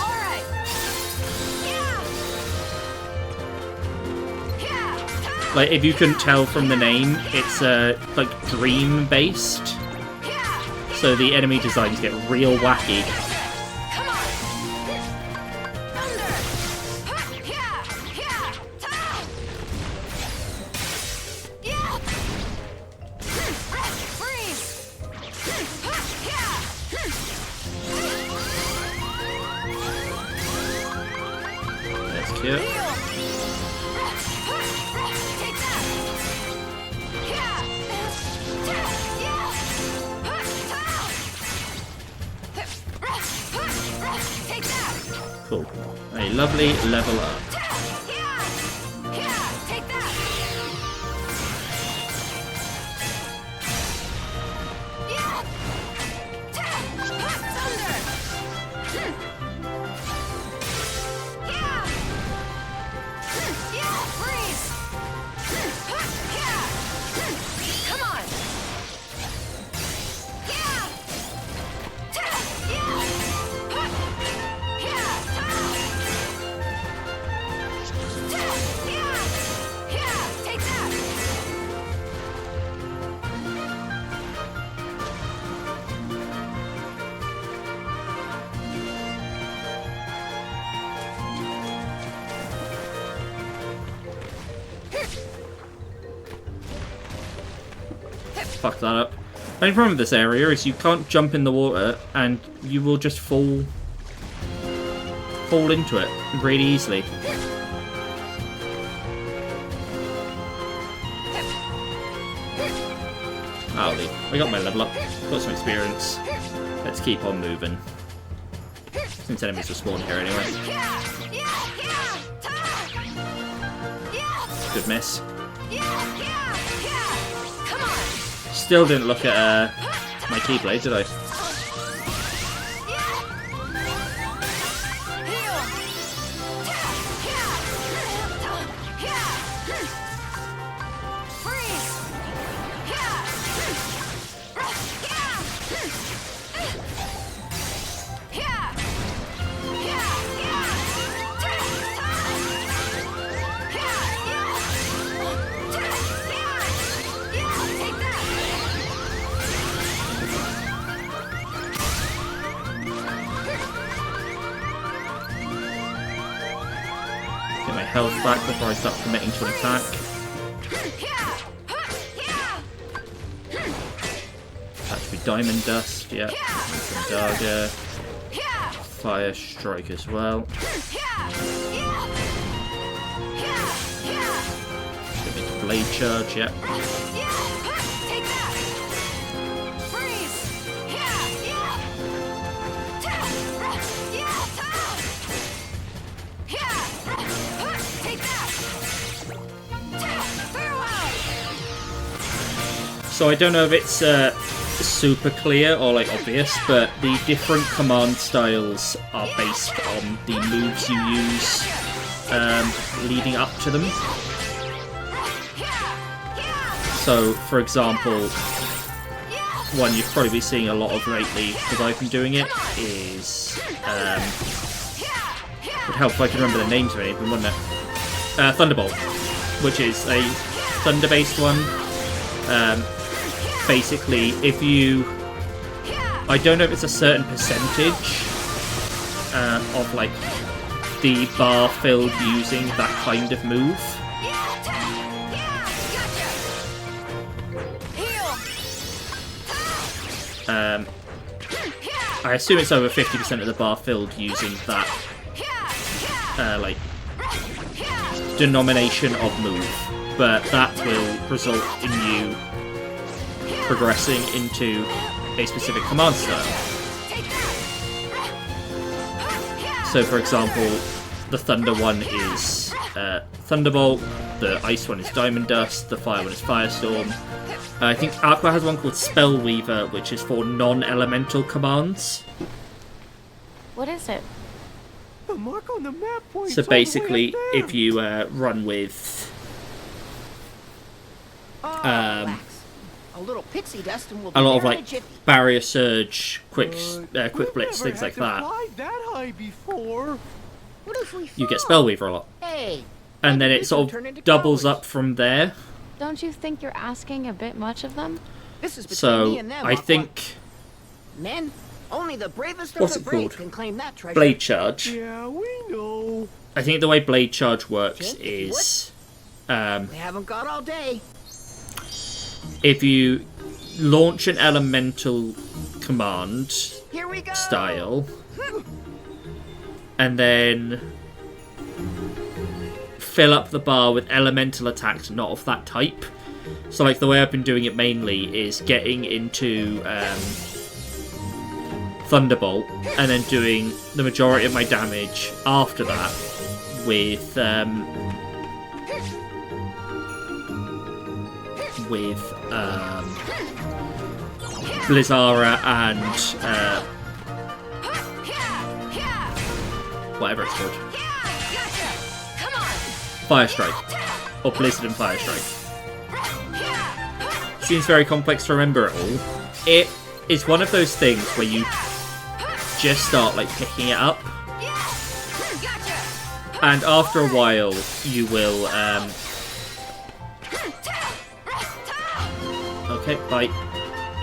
B: Like, if you couldn't tell from the name, it's like dream-based. So the enemy designs get real wacky. Cool. A lovely level up. Fuck that up. The only problem with this area is you can't jump in the water and you will just fall into it really easily. I'll leave. I got my level up, got some experience. Let's keep on moving. Since enemies will spawn here anyway. Good miss. Still didn't look at my keyblade, did I? Health back before I start committing to an attack. That should be Diamond Dust, yeah. Dagger. Fire Strike as well. blade charge, yeah.
D: Take that! Freeze! Take that! Farewell!
B: So I don't know if it's super clear or like obvious, but the different command styles are based on the moves you use leading up to them. So, for example, one you've probably been seeing a lot of lately, because I've been doing it, is... would help if I could remember the names of anything, wouldn't it? Thunderbolt, which is a thunder-based one. Basically, if you... I don't know if it's a certain percentage of, like, the bar filled using that kind of move. I assume it's over 50% of the bar filled using that, like, denomination of move. But that will result in you progressing into a specific command style. So, for example, the Thunder one is Thunderbolt, the Ice one is Diamond Dust, the Fire one is Firestorm. I think Aqua has one called Spellweaver, which is for non-elemental commands.
D: What is it?
G: The mark on the map points
B: So
G: all the way
B: basically,
G: up there.
B: if you run with...
G: Relax. A little pixie dust and we'll be
B: a lot of
G: there in
B: like
G: a jiffy.
B: barrier surge, quick blitz, things like that,
G: that high before. What if we
B: you get
G: fall?
B: Spellweaver a lot.
G: Hey.
B: And then
G: maybe
B: it
G: this
B: sort
G: will
B: of
G: turn into
B: doubles
G: college.
B: up from there.
D: Don't you think you're asking a bit much of them?
G: This is between
B: So
G: me and them,
B: I
G: Aqua.
B: think
G: Men, only the bravest
B: What's
G: of
B: it
G: the brave
B: called?
G: can claim that treasure.
B: Blade Charge.
G: Yeah, we know.
B: I think the way Blade Charge works
G: Think if you
B: is
G: They haven't got all day.
B: if you launch an elemental command
G: Here we go.
B: style and then fill up the bar with elemental attacks not of that type. So like the way I've been doing it mainly is getting into Thunderbolt and then doing the majority of my damage after that with Blizzara and whatever it's called. Fire Strike. Or Blizzard and Fire Strike. Seems very complex to remember it all. It is one of those things where you just start like picking it up. And after a while you will okay, bye.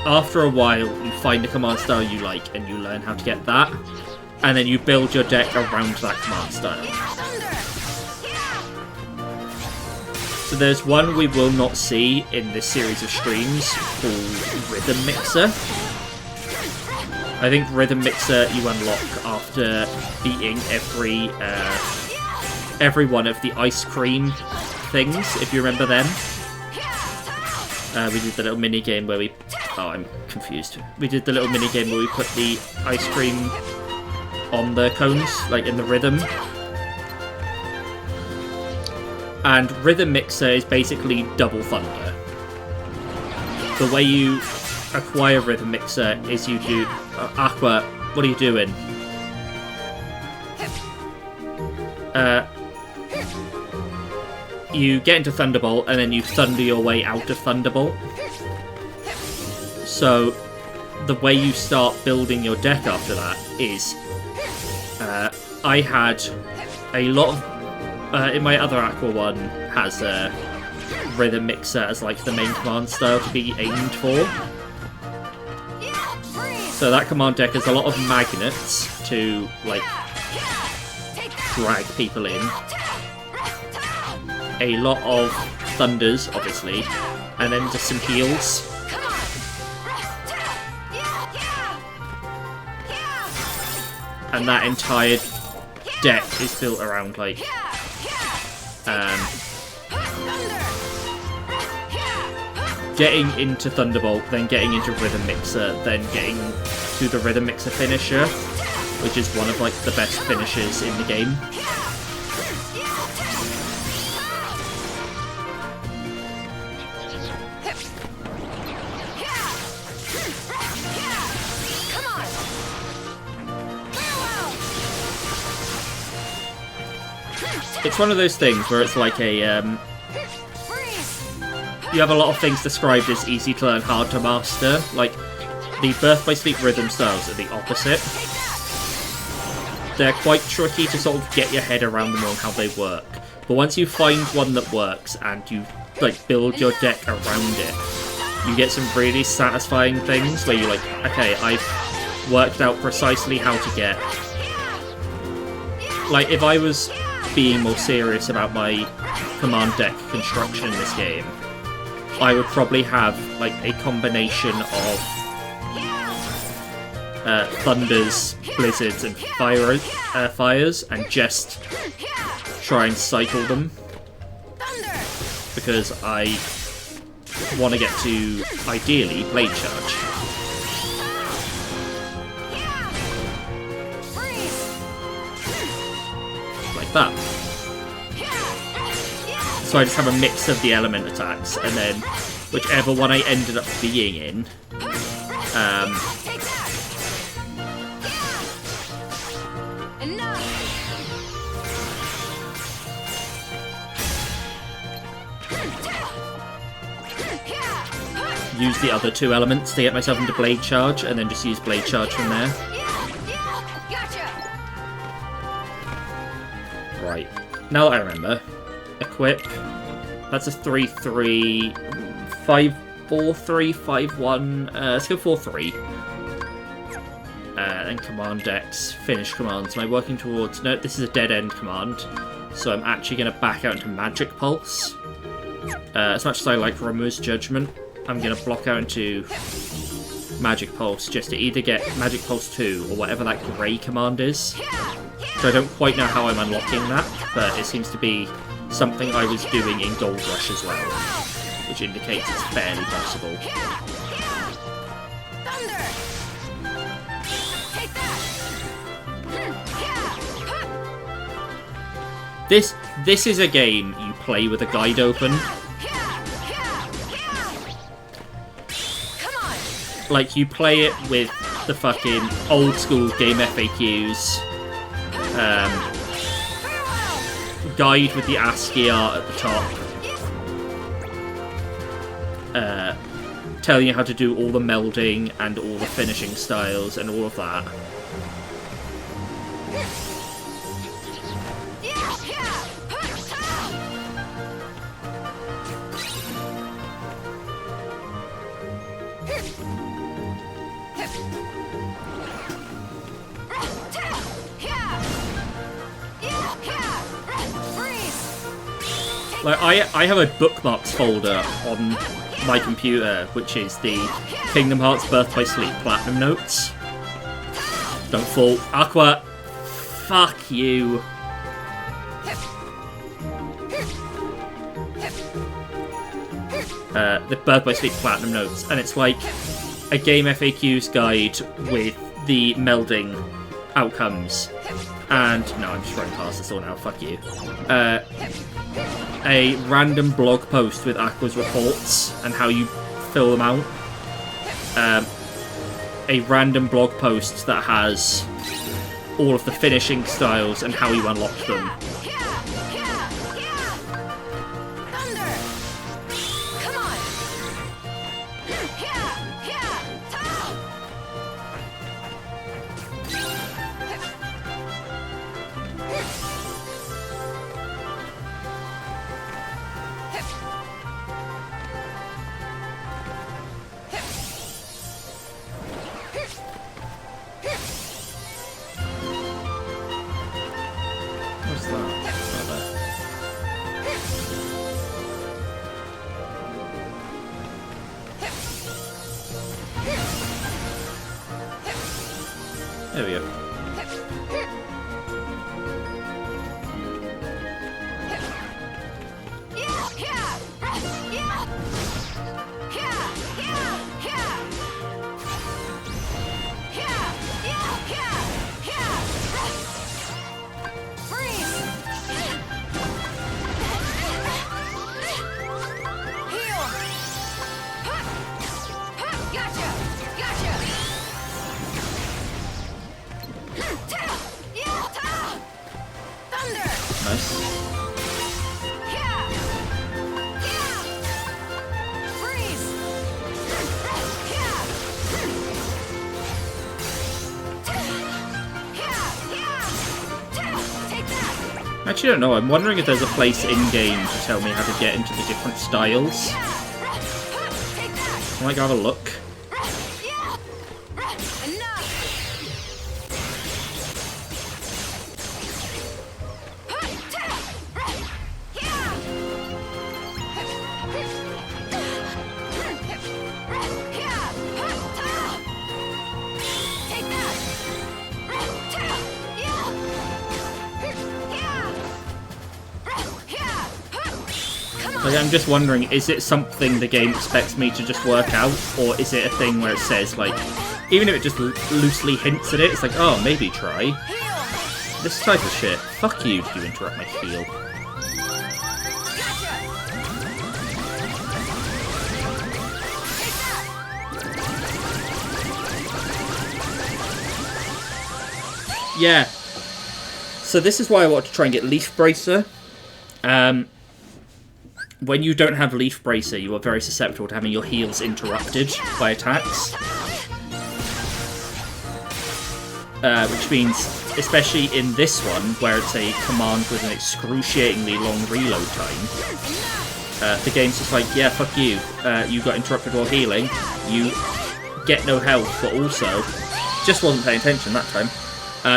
B: After a while you find a command style you like and you learn how to get that. And then you build your deck around that command style. So there's one we will not see in this series of streams called Rhythm Mixer. I think Rhythm Mixer you unlock after beating every one of the ice cream things, if you remember them. We did the little mini game where we... Oh, I'm confused. We did the little mini game where we put the ice cream on the cones, like in the rhythm. And Rhythm Mixer is basically double Thunder. The way you acquire Rhythm Mixer is you do... Aqua, what are you doing? You get into Thunderbolt and then you thunder your way out of Thunderbolt. So the way you start building your deck after that is I had a lot of in my other Aqua one has a Rhythm Mixer as like the main command style to be aimed for. So that command deck has a lot of magnets to like drag people in. A lot of thunders, obviously, and then just some heals. And that entire deck is built around like getting into Thunderbolt, then getting into Rhythm Mixer, then getting to the Rhythm Mixer finisher, which is one of like the best finishes in the game. It's one of those things where it's like a, you have a lot of things described as easy to learn, hard to master. Like, the Birth by Sleep rhythm styles are the opposite. They're quite tricky to sort of get your head around them on how they work. But once you find one that works and you, like, build your deck around it, you get some really satisfying things where you're like, okay, I've worked out precisely how to get... Like, if I was being more serious about my command deck construction in this game, I would probably have like a combination of thunders, blizzards, and fires, and just try and cycle them because I want to get to ideally blade charge. Like that. So I just have a mix of the element attacks, and then whichever one I ended up being in, use the other two elements to get myself into blade charge, and then just use blade charge from there. Right, now that I remember, equip. That's a 3-3, 5-4-3, 5-1. Let's go 4-3. And command decks, finish commands. Am I working towards? No, this is a dead end command, so I'm actually going to back out into Magic Pulse. As much as I like Romu's Judgment, I'm going to block out into Magic Pulse just to either get Magic Pulse 2 or whatever that grey command is. So I don't quite know how I'm unlocking that, but it seems to be something I was doing in Gold Rush as well, which indicates it's fairly possible. This is a game you play with a guide open. Like, you play it with the fucking old school game FAQs, guide with the ASCII art at the top, telling you how to do all the melding and all the finishing styles and all of that. Like, I have a bookmarks folder on my computer, which is the Kingdom Hearts Birth by Sleep Platinum Notes. Don't fall. Aqua, fuck you. The Birth by Sleep Platinum Notes, and it's like a game FAQs guide with the melding outcomes. And, no, I'm just running past this all now, fuck you. A random blog post with Aqua's reports and how you fill them out. A random blog post that has all of the finishing styles and how you unlock them. There we go. Actually, I don't know. I'm wondering if there's a place in-game to tell me how to get into the different styles. I might go have a look. Like, I'm just wondering, is it something the game expects me to just work out, or is it a thing where it says, like, even if it just loosely hints at it, it's like, oh, maybe try. This type of shit. Fuck you, did you interrupt my heal. Yeah. So this is why I want to try and get Leaf Bracer. When you don't have Leaf Bracer, you are very susceptible to having your heals interrupted by attacks. Which means, especially in this one, where it's a command with an excruciatingly long reload time, the game's just like, yeah, fuck you. You got interrupted while healing. You get no health, but also... Just wasn't paying attention that time.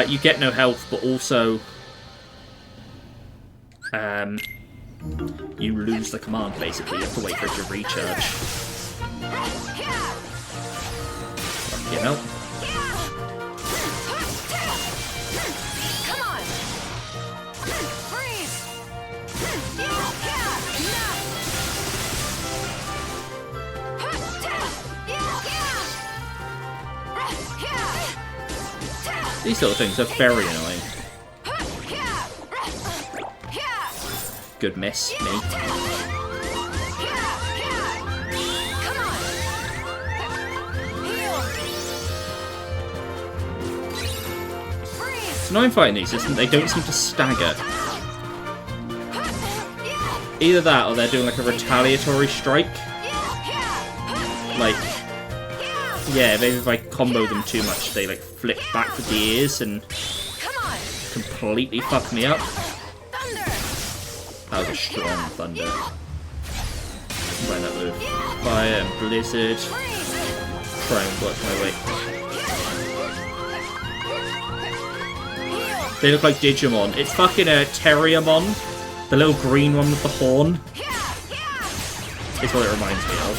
B: You get no health, but also... you lose the command, basically. You have to wait for it to recharge. You know? These sort of things are very annoying. Good miss, me. It's annoying fighting these, isn't it? They don't seem to stagger. Either that, or they're doing like a retaliatory strike. Like, yeah, maybe if I combo them too much, they like flip back with the ears and completely fuck me up. That was a strong thunder. Combine that with fire and blizzard. Try and work my way. They look like Digimon. It's fucking a Terriermon. The little green one with the horn. Is what it reminds me of.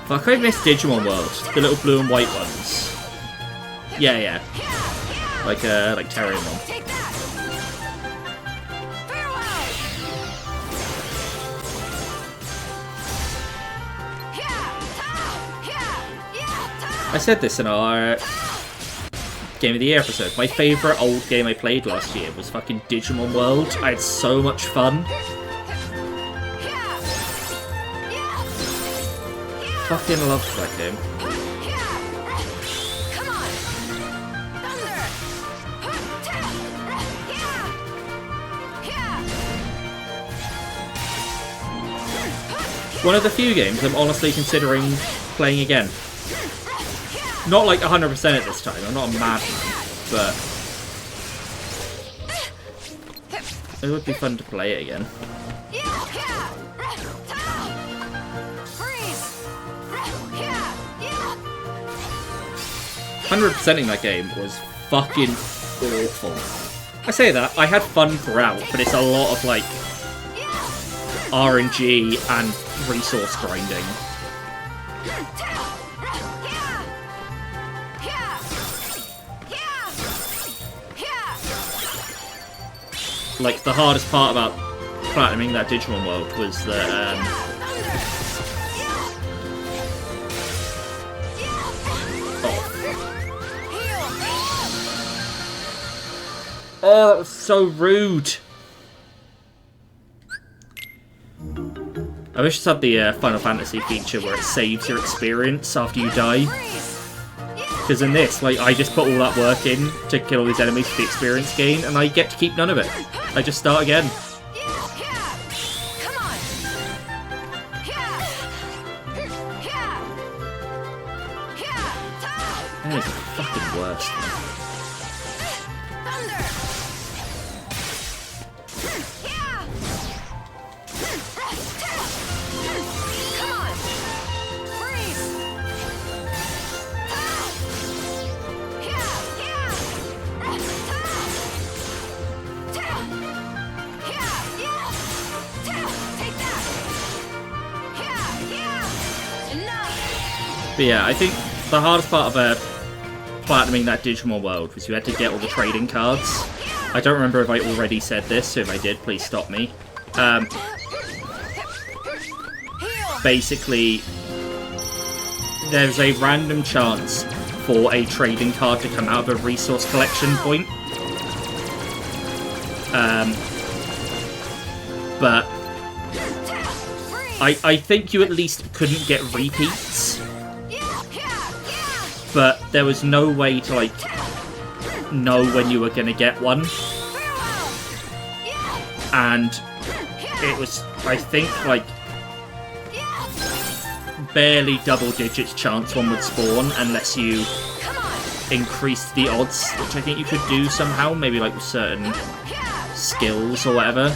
B: Fuck, I missed Digimon World. The little blue and white ones. Yeah. Like Terriermon. I said this in our Game of the Year episode. My favourite old game I played last year was fucking Digimon World. I had so much fun. Fucking loved that game. One of the few games I'm honestly considering playing again. Not like 100% at this time, I'm not a madman, but it would be fun to play it again. 100%ing that game was fucking awful. I say that, I had fun throughout, but it's a lot of like RNG and resource grinding. Like, the hardest part about platinuming that Digimon World was that, Oh, that was so rude! I wish it had the Final Fantasy feature where it saves your experience after you die. Because in this, like, I just put all that work in to kill all these enemies for the experience gain, and I get to keep none of it. I just start again. That is the fucking worst.
D: Thunder! Yeah! Come on! Freeze! Take that! Enough!
B: But yeah, I think the hardest part of platinuming that Digimon world was you had to get all the trading cards. I don't remember if I already said this, so if I did, please stop me. Basically, there's a random chance for a trading card to come out of a resource collection point. But I think you at least couldn't get repeats. But there was no way to, like, know when you were going to get one. And it was, I think, like, barely double digits chance one would spawn unless you increased the odds, which I think you could do somehow, maybe, like, with certain skills or whatever.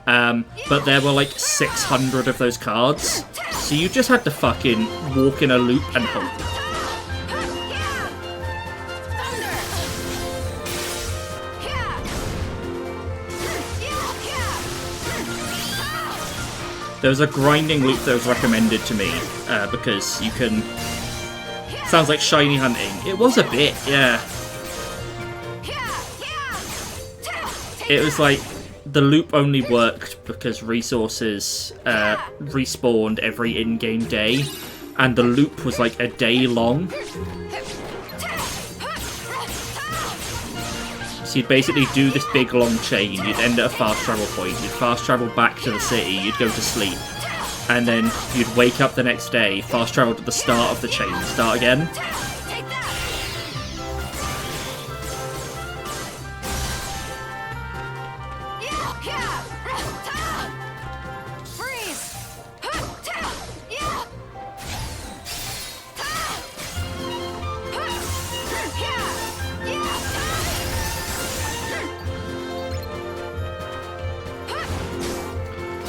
B: But there were, like, 600 of those cards, so you just had to fucking walk in a loop and hope. There was a grinding loop that was recommended to me, because you can... Sounds like shiny hunting. It was a bit, yeah. It was like, the loop only worked because resources respawned every in-game day, and the loop was like a day long. So you'd basically do this big long chain, you'd end at a fast travel point, you'd fast travel back to the city, you'd go to sleep, and then you'd wake up the next day, fast travel to the start of the chain, start again.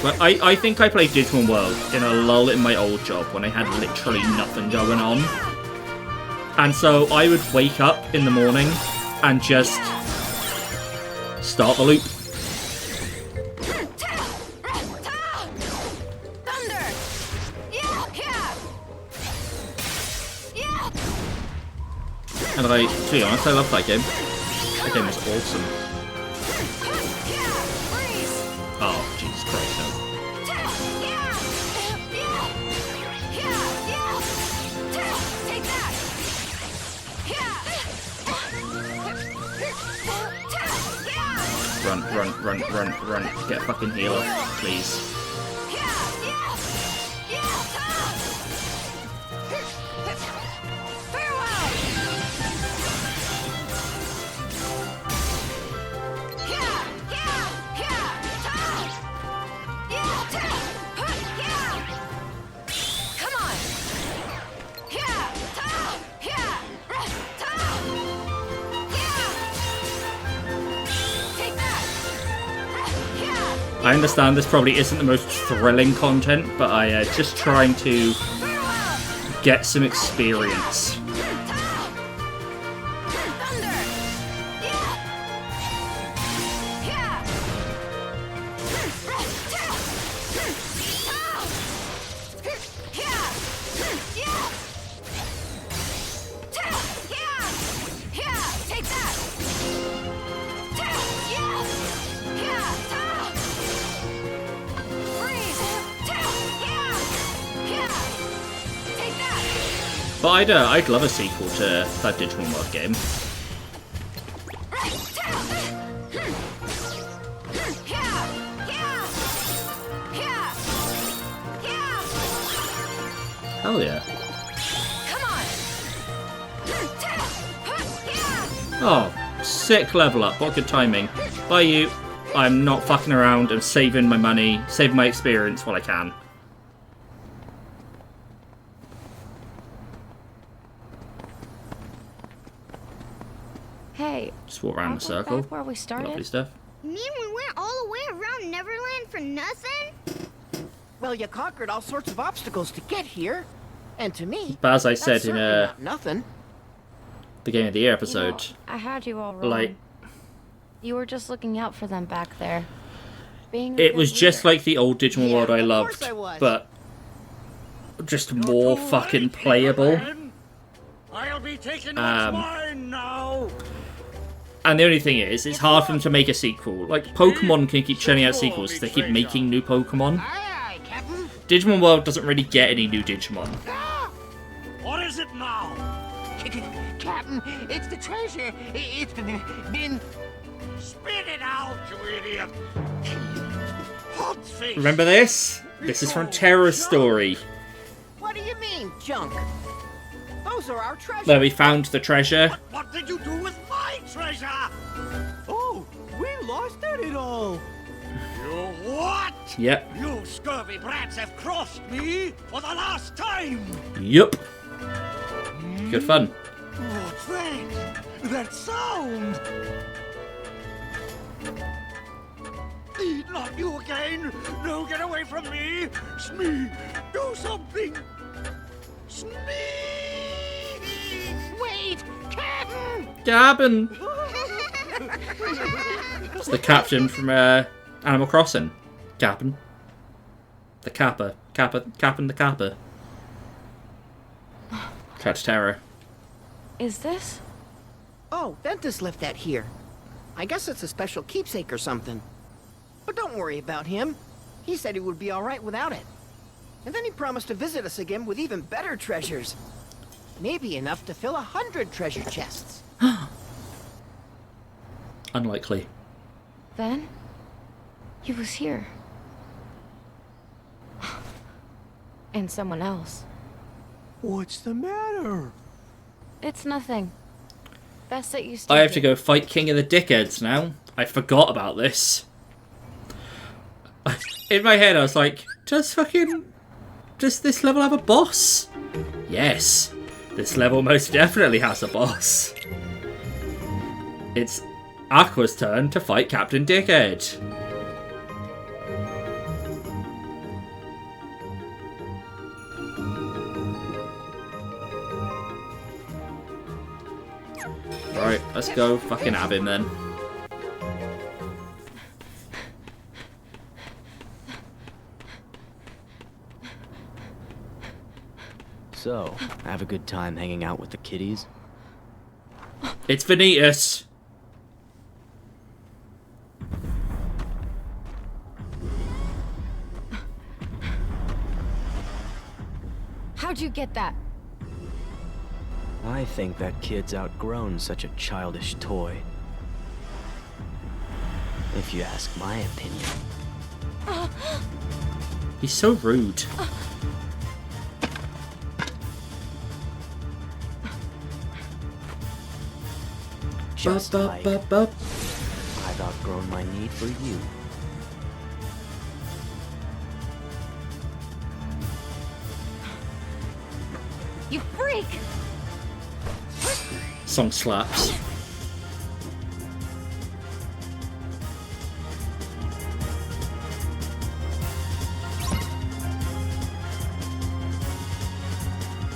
B: But I think I played Digimon World in a lull in my old job when I had literally nothing going on. And so I would wake up in the morning and just start the loop. And to be honest, I love that game. That game was awesome. Oh, Jesus Christ, no. Run. Get a fucking healer, please. I understand this probably isn't the most thrilling content, but I just trying to get some experience. But I'd love a sequel to that Digimon World game. Hell yeah. Oh, sick level up. What good timing. Bye you. I'm not fucking around. I'm saving my money, saving my experience while I can. Just walk around the circle.
D: Back where we started?
B: Lovely stuff.
H: You mean we went all the way around Neverland for nothing?
G: Well, you conquered all sorts of obstacles to get here. And to me,
B: But as I
G: that's
B: said in
G: certainly not nothing.
B: the Game of the Year episode,
D: I had you all wrong.
B: like,
D: You were just looking out for them back there. Being a
B: it
D: good
B: was just
D: leader.
B: like the old Digimon
G: Yeah,
B: World I
G: of
B: loved,
G: course I was.
B: but just more fucking playable.
F: I'll be taking
B: Um,
F: what's mine now.
B: And the only thing is, it's hard for them to make a sequel. Like, Pokemon can keep churning out sequels, they keep making new Pokemon.
I: Aye, aye, Captain.
B: Digimon World doesn't really get any new Digimon.
F: What is it now?
I: Captain, it's the treasure. It's been...
F: Spit it out, you idiot! Hot face!
B: Remember this? This is from Terra's story,
G: What do you mean, junk? Those are our treasures.
B: where we found the treasure.
F: What did you do with my treasure?
G: Oh, we lost it all.
F: You what?
B: Yep.
F: You scurvy brats have crossed me for the last time!
B: Yup. Good fun.
F: Oh, thanks! That sound! Not you again! No, get away from me! Smee! Do something! Smee!
I: Wait, Captain!
B: Gabin! It's the captain from Animal Crossing. Gabin. The Kappa. Captain the Kappa. Catch Terror.
D: Is this?
G: Oh, Ventus left that here. I guess it's a special keepsake or something. But don't worry about him. He said he would be all right without it. And then he promised to visit us again with even better treasures. Maybe enough to fill 100 treasure chests.
B: Unlikely.
D: Then? He was here. And someone else.
F: What's the matter?
D: It's nothing. Best that you stay
B: I have to
D: here.
B: go fight King of the Dickheads now. I forgot about this. In my head, I was like, does this level have a boss? Yes. This level most definitely has a boss. It's Aqua's turn to fight Captain Dickhead. Right, let's go fucking have him then.
J: So, have a good time hanging out with the kiddies?
B: It's Vanitas.
D: How'd you get that?
J: I think that kid's outgrown such a childish toy. If you ask my opinion.
B: He's so rude.
J: Just like
B: Bup.
J: I've outgrown my need for you.
D: You freak!
B: Song slaps.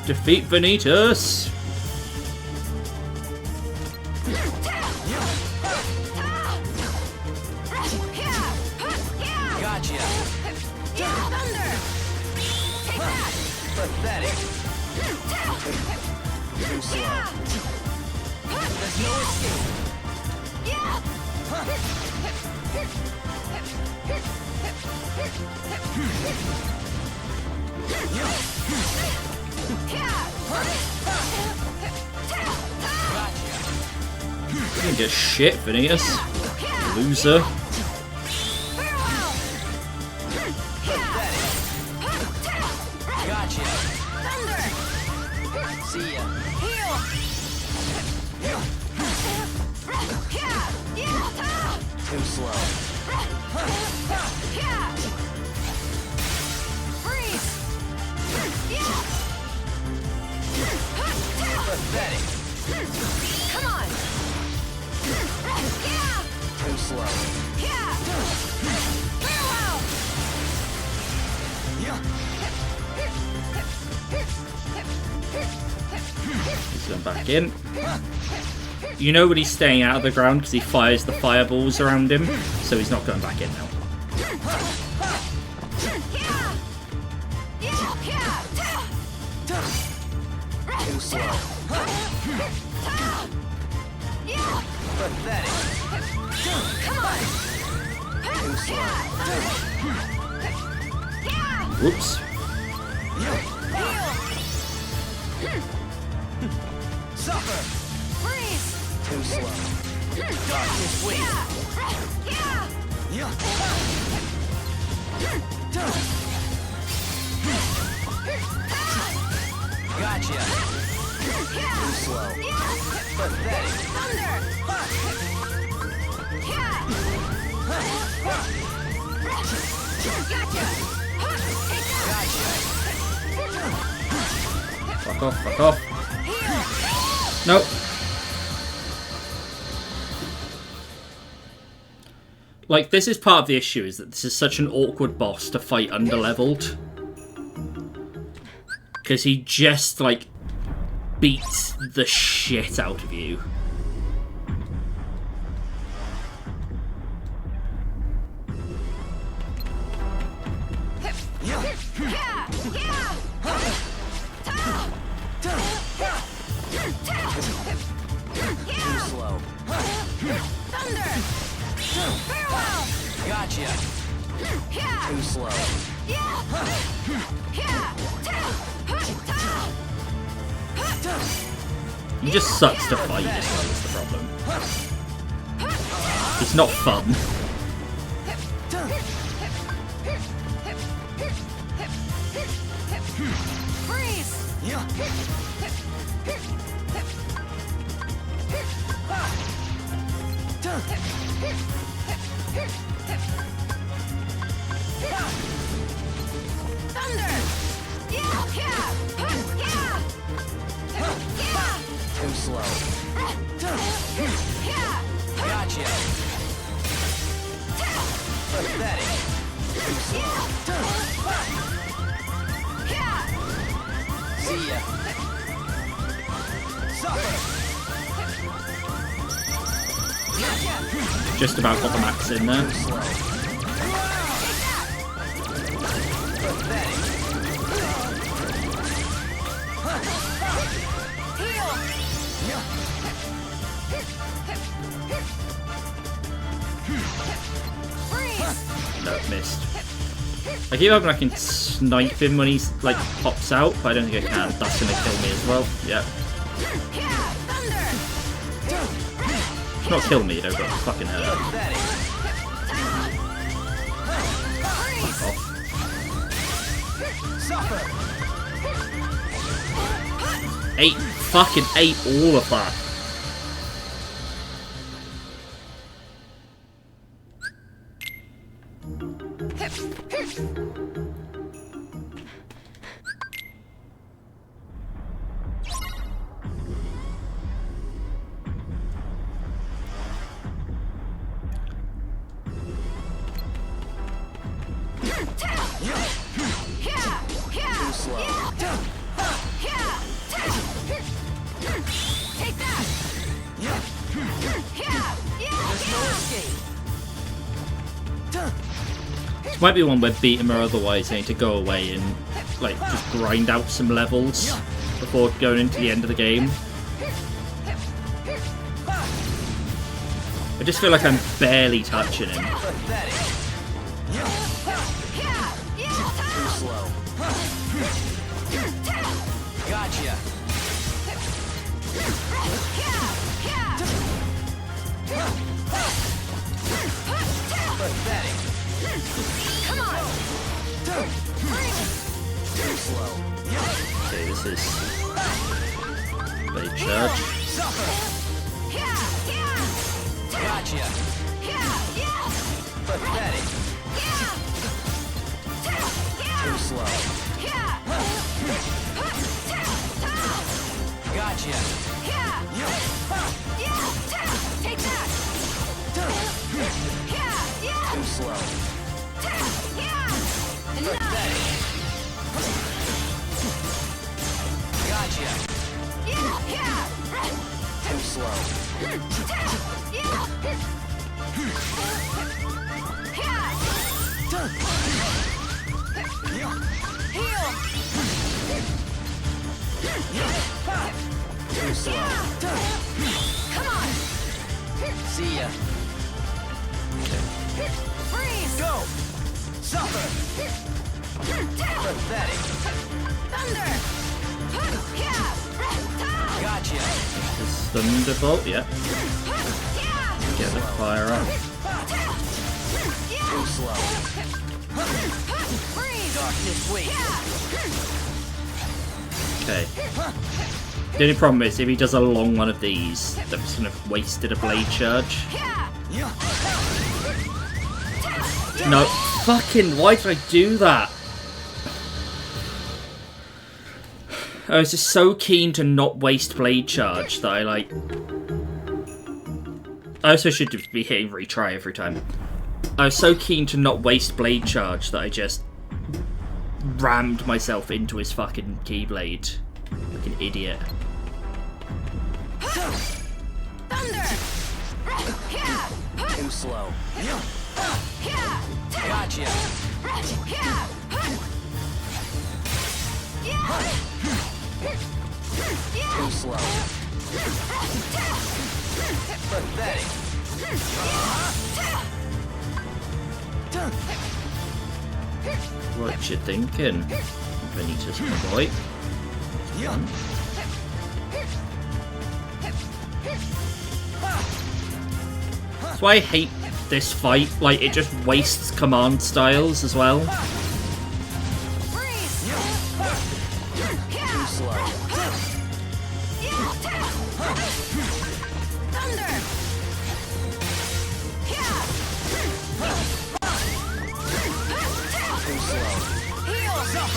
B: Defeat Vanitas.
J: Gotcha!
D: Thunder! Take that!
J: Pathetic! Too slow. There's no escape!
B: You can get shit, Vanitas. Loser.
J: Gotcha! See ya! Too slow. Pathetic!
D: Come on!
B: He's going back in. You know when he's staying out of the ground because he fires the fireballs around him, so he's not going back in now.
J: Too slow. Pathetic. Too slow.
B: Whoops.
J: Suffer.
D: Freeze!
J: Too slow. Darkness wait. Gotcha. Too slow. Pathetic.
D: Thunder!
B: Fuck off, fuck off. Nope. Like, this is part of the issue, is that this is such an awkward boss to fight under-leveled. Because he just, like, beats the shit out of you.
J: Too slow.
D: Thunder! Farewell!
J: Gotcha. Too slow.
B: He just sucks to fight as well, is the problem. It's not fun.
D: Freeze! Thunder!
J: Too slow. Gotcha. Pathetic. Too slow. See ya. Suffer.
B: Just about got the max in there.
J: Slow. Pathetic.
B: No, missed. I keep hoping I can snipe him when he's like pops out, but I don't think I can. That's gonna kill me as well. Yeah. Not kill me, though, but fucking hurt. Ate, fucking ate all of that. This might be one where beat him or otherwise I need to go away and like just grind out some levels before going into the end of the game. I just feel like I'm barely touching him.
J: Gotcha. Pathetic.
D: Come on!
J: Too slow.
B: Okay, this is blade charge.
J: Gotcha. Pathetic. Too slow. Gotcha.
D: Take that!
J: Too slow.
D: Pathetic!
J: Too slow.
D: Come on!
J: See ya.
D: Freeze!
J: Go! Suffer! Pathetic.
D: Thunder!
J: Gotcha.
B: This Thunderbolt, yeah. Get the fire up.
J: Too slow. Darkness waits.
B: Okay. The only problem is if he does a long one of these, they've just kind of wasted a blade charge. No, fucking, why did I do that? I was just so keen to not waste blade charge that I also should be hitting retry every time. I was so keen to not waste blade charge that I just rammed myself into his fucking keyblade. Like an idiot.
D: Thunder!
J: Too slow. Gotcha. Too slow. Pathetic.
B: What you thinking, Vanitas, my boy? That's why I hate this fight. Like, it just wastes command styles as well.
J: Too slow. Too slow.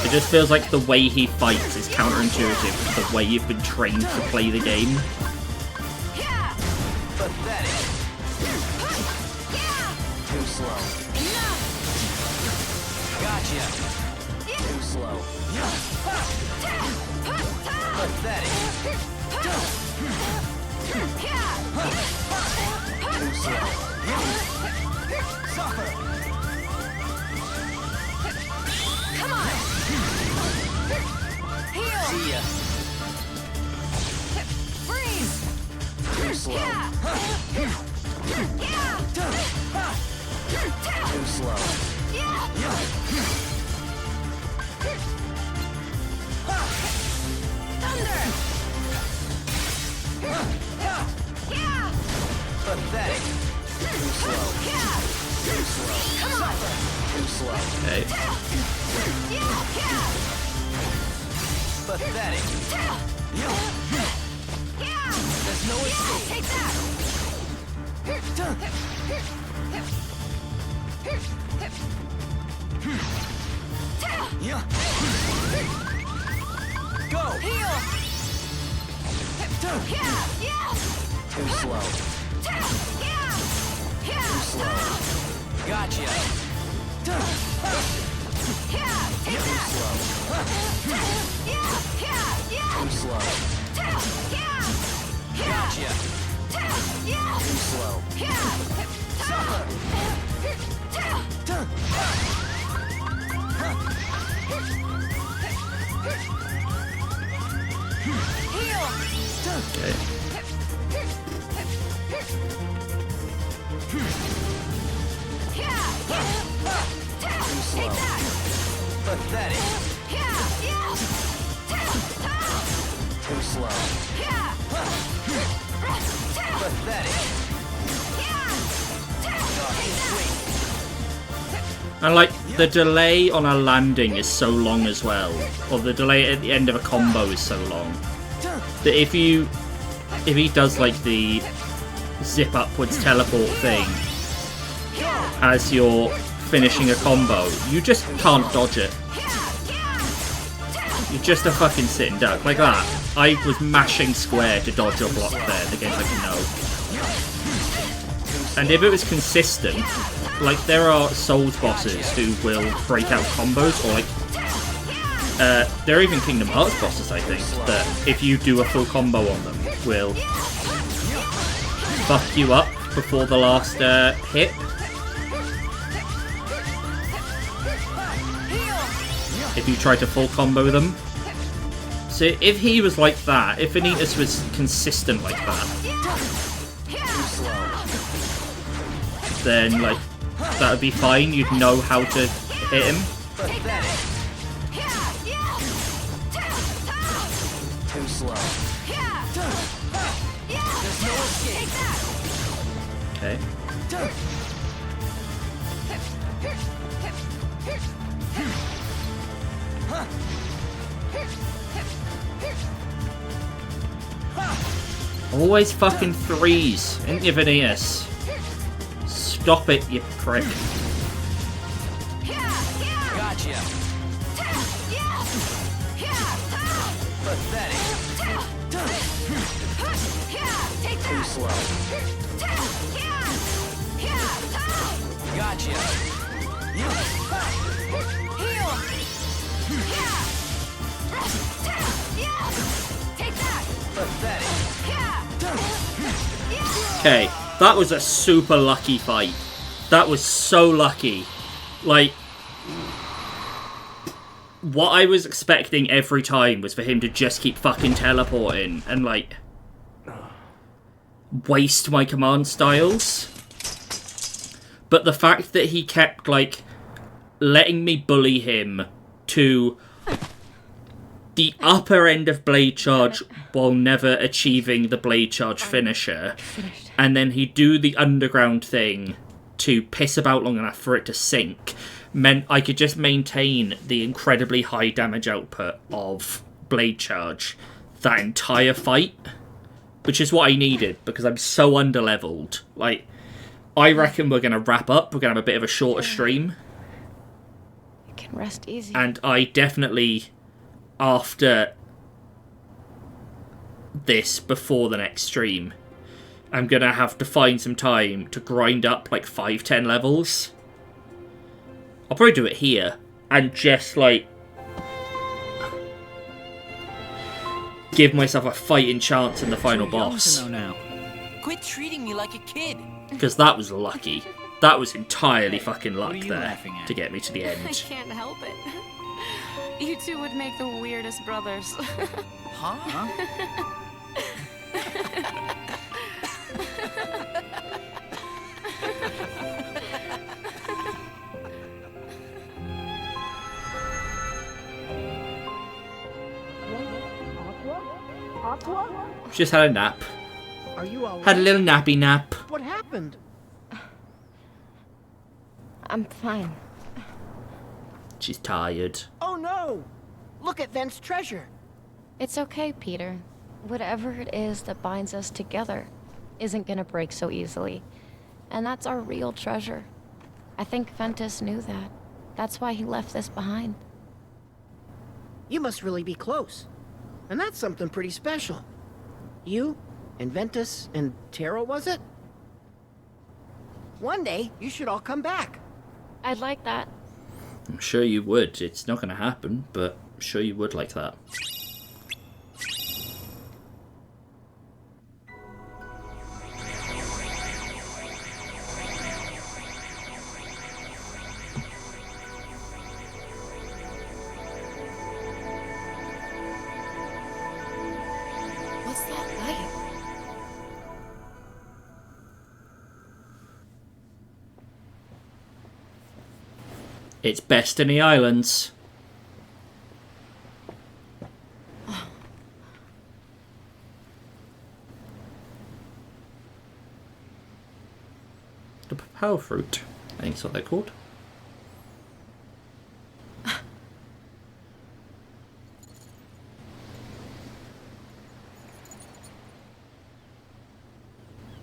B: It just feels like the way he fights is counterintuitive to the way you've been trained to play the game.
J: Pathetic. Too slow. Gotcha. Too slow. Pathetic. Too slow. Suffer.
D: Come on! Heal!
J: See ya.
D: Freeze!
J: Too slow. Too slow.
D: Thunder!
J: Pathetic. Too slow. Too slow.
D: Come on!
J: Too slow.
B: Okay.
J: Pathetic. There's no escape.
D: Take that!
J: Go.
D: Heal!
J: Too slow. Too slow. Gotcha. Too slow. Too slow. Gotcha. Too slow. Suffer.
B: Okay.
J: Too slow. Pathetic. Too slow. Pathetic.
B: And like, the delay on a landing is so long as well, or the delay at the end of a combo is so long, that if he does like the zip upwards teleport thing as you're finishing a combo, you just can't dodge it. You're just a fucking sitting duck. Like that. I was mashing square to dodge or block there, the game's like, no. And if it was consistent, like, there are Souls bosses who will break out combos, or like, there are even Kingdom Hearts bosses, I think, that if you do a full combo on them, will fuck you up before the last hit. if you try to full combo them. So if he was like that, if Vanitas was consistent like that, then like that would be fine. You'd know how to hit him.
J: Too slow. There's no escape.
B: Okay. Always fucking threes, ain't you, Vanitas? Stop it, you prick.
J: Gotcha. Pathetic. Too slow. Gotcha. Pathetic.
B: Okay, that was a super lucky fight. That was so lucky. Like, what I was expecting every time was for him to just keep fucking teleporting and, like, waste my command styles. But the fact that he kept, like, letting me bully him to the upper end of Blade Charge while never achieving the Blade Charge finisher, and then he'd do the underground thing to piss about long enough for it to sink, meant I could just maintain the incredibly high damage output of Blade Charge that entire fight, which is what I needed, because I'm so underleveled. Like, I reckon we're going to wrap up, we're going to have a bit of a shorter stream.
D: You can rest easy.
B: And I definitely, after this, before the next stream, I'm going to have to find some time to grind up like 5-10 levels. I'll probably do it here, and just like give myself a fighting chance in the final boss.
J: Quit treating me like a kid.
B: Because that was lucky. That was entirely fucking luck there to get me to the end.
D: I can't help it. You two would make the weirdest brothers.
J: Huh?
B: Just had a nap.
G: Are you all
B: Had a
G: right?
B: little nappy nap.
G: What happened?
D: I'm fine.
B: She's tired.
G: Oh no! Look at Vent's treasure.
D: It's okay, Peter. Whatever it is that binds us together isn't gonna break so easily. And that's our real treasure. I think Ventus knew that. That's why he left this behind.
G: You must really be close. And that's something pretty special. You, and Ventus, and Tara, was it? One day, you should all come back.
D: I'd like that.
B: I'm sure you would. It's not going to happen, but I'm sure you would like that.
D: What's that light?
B: It's Destiny Islands. The power fruit. I think that's what they're called.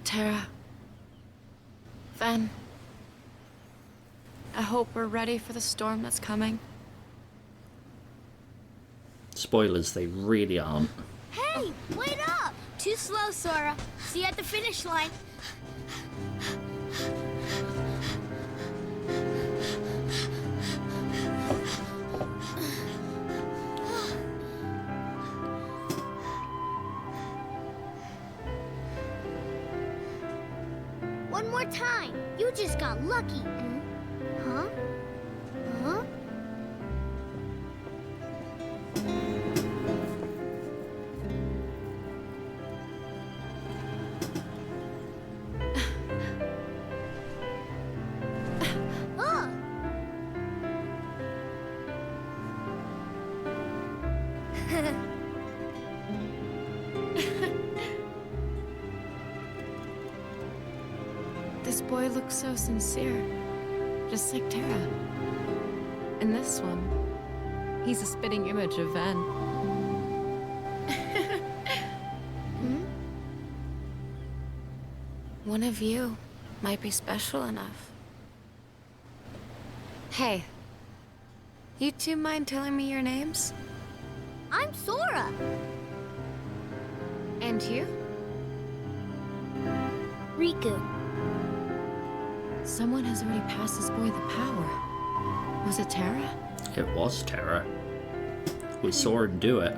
D: Tara. Ven. I hope we're ready for the storm that's coming.
B: Spoilers, they really aren't.
H: Hey, wait up! Too slow, Sora. See you at the finish line. One more time. You just got lucky. Huh? Huh?
D: This boy looks so sincere, just like Tara. And this one, he's a spitting image of Van. One of you might be special enough. Hey, you two mind telling me your names?
H: I'm Sora.
D: And you?
H: Riku.
D: Someone has already passed this boy the power. Was it Tara?
B: It was Tara. We saw her do it.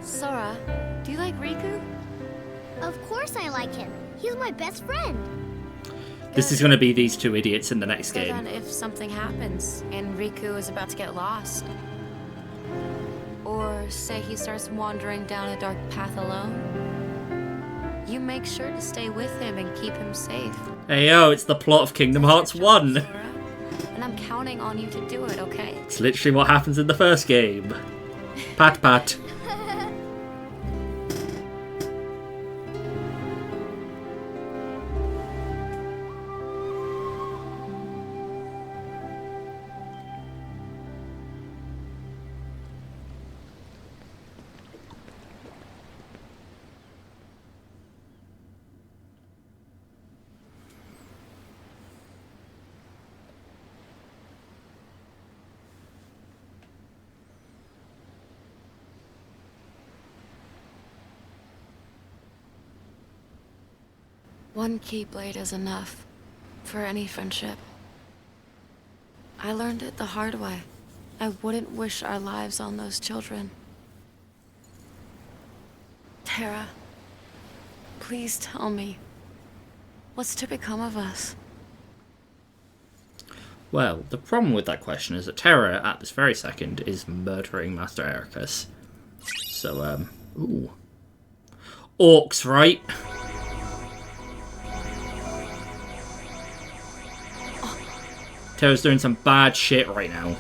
D: Sora, do you like Riku?
H: Of course I like him. He's my best friend.
B: This is going to be these two idiots in the next
D: So
B: game.
D: then if something happens and Riku is about to get lost, or say he starts wandering down a dark path alone, you make sure to stay with him and keep him safe.
B: Hey yo, it's the plot of Kingdom Hearts 1.
D: Sora, and I'm counting on you to do it, okay?
B: It's literally what happens in the first game. Pat pat.
D: One Keyblade is enough for any friendship. I learned it the hard way. I wouldn't wish our lives on those children. Tara, please tell me, what's to become of us?
B: Well, the problem with that question is that Terra, at this very second, is murdering Master Ericus. So, ooh. Orcs, right? Terra's doing some bad shit right now.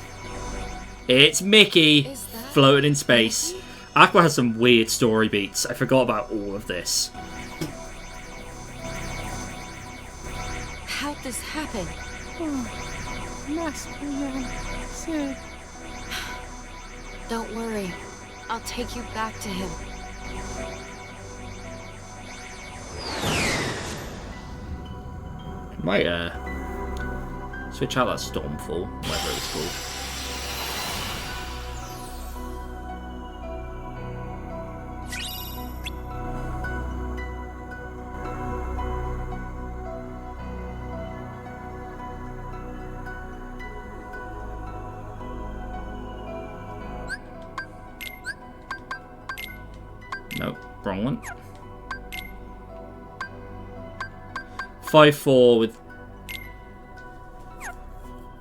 B: It's Mickey, floating in space. Aqua has some weird story beats. I forgot about all of this.
D: How'd this happen? Don't worry. I'll take you back to him.
B: Might, switch out that Stormfall, whatever it's called. Nope, wrong one. 5-4 with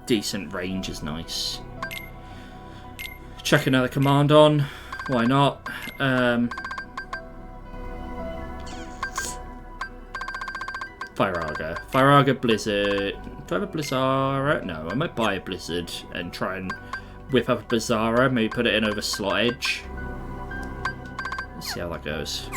B: decent range is nice. Check another command on. Why not? Firaga. Firaga Blizzard. Do I have a Blizzara? No, I might buy a Blizzard and try and whip up a Blizzara. Maybe put it in over Slot Edge. Let's see how that goes.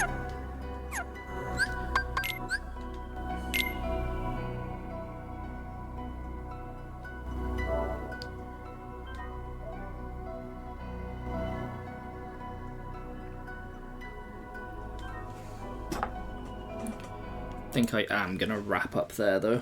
B: I think I am gonna wrap up there though.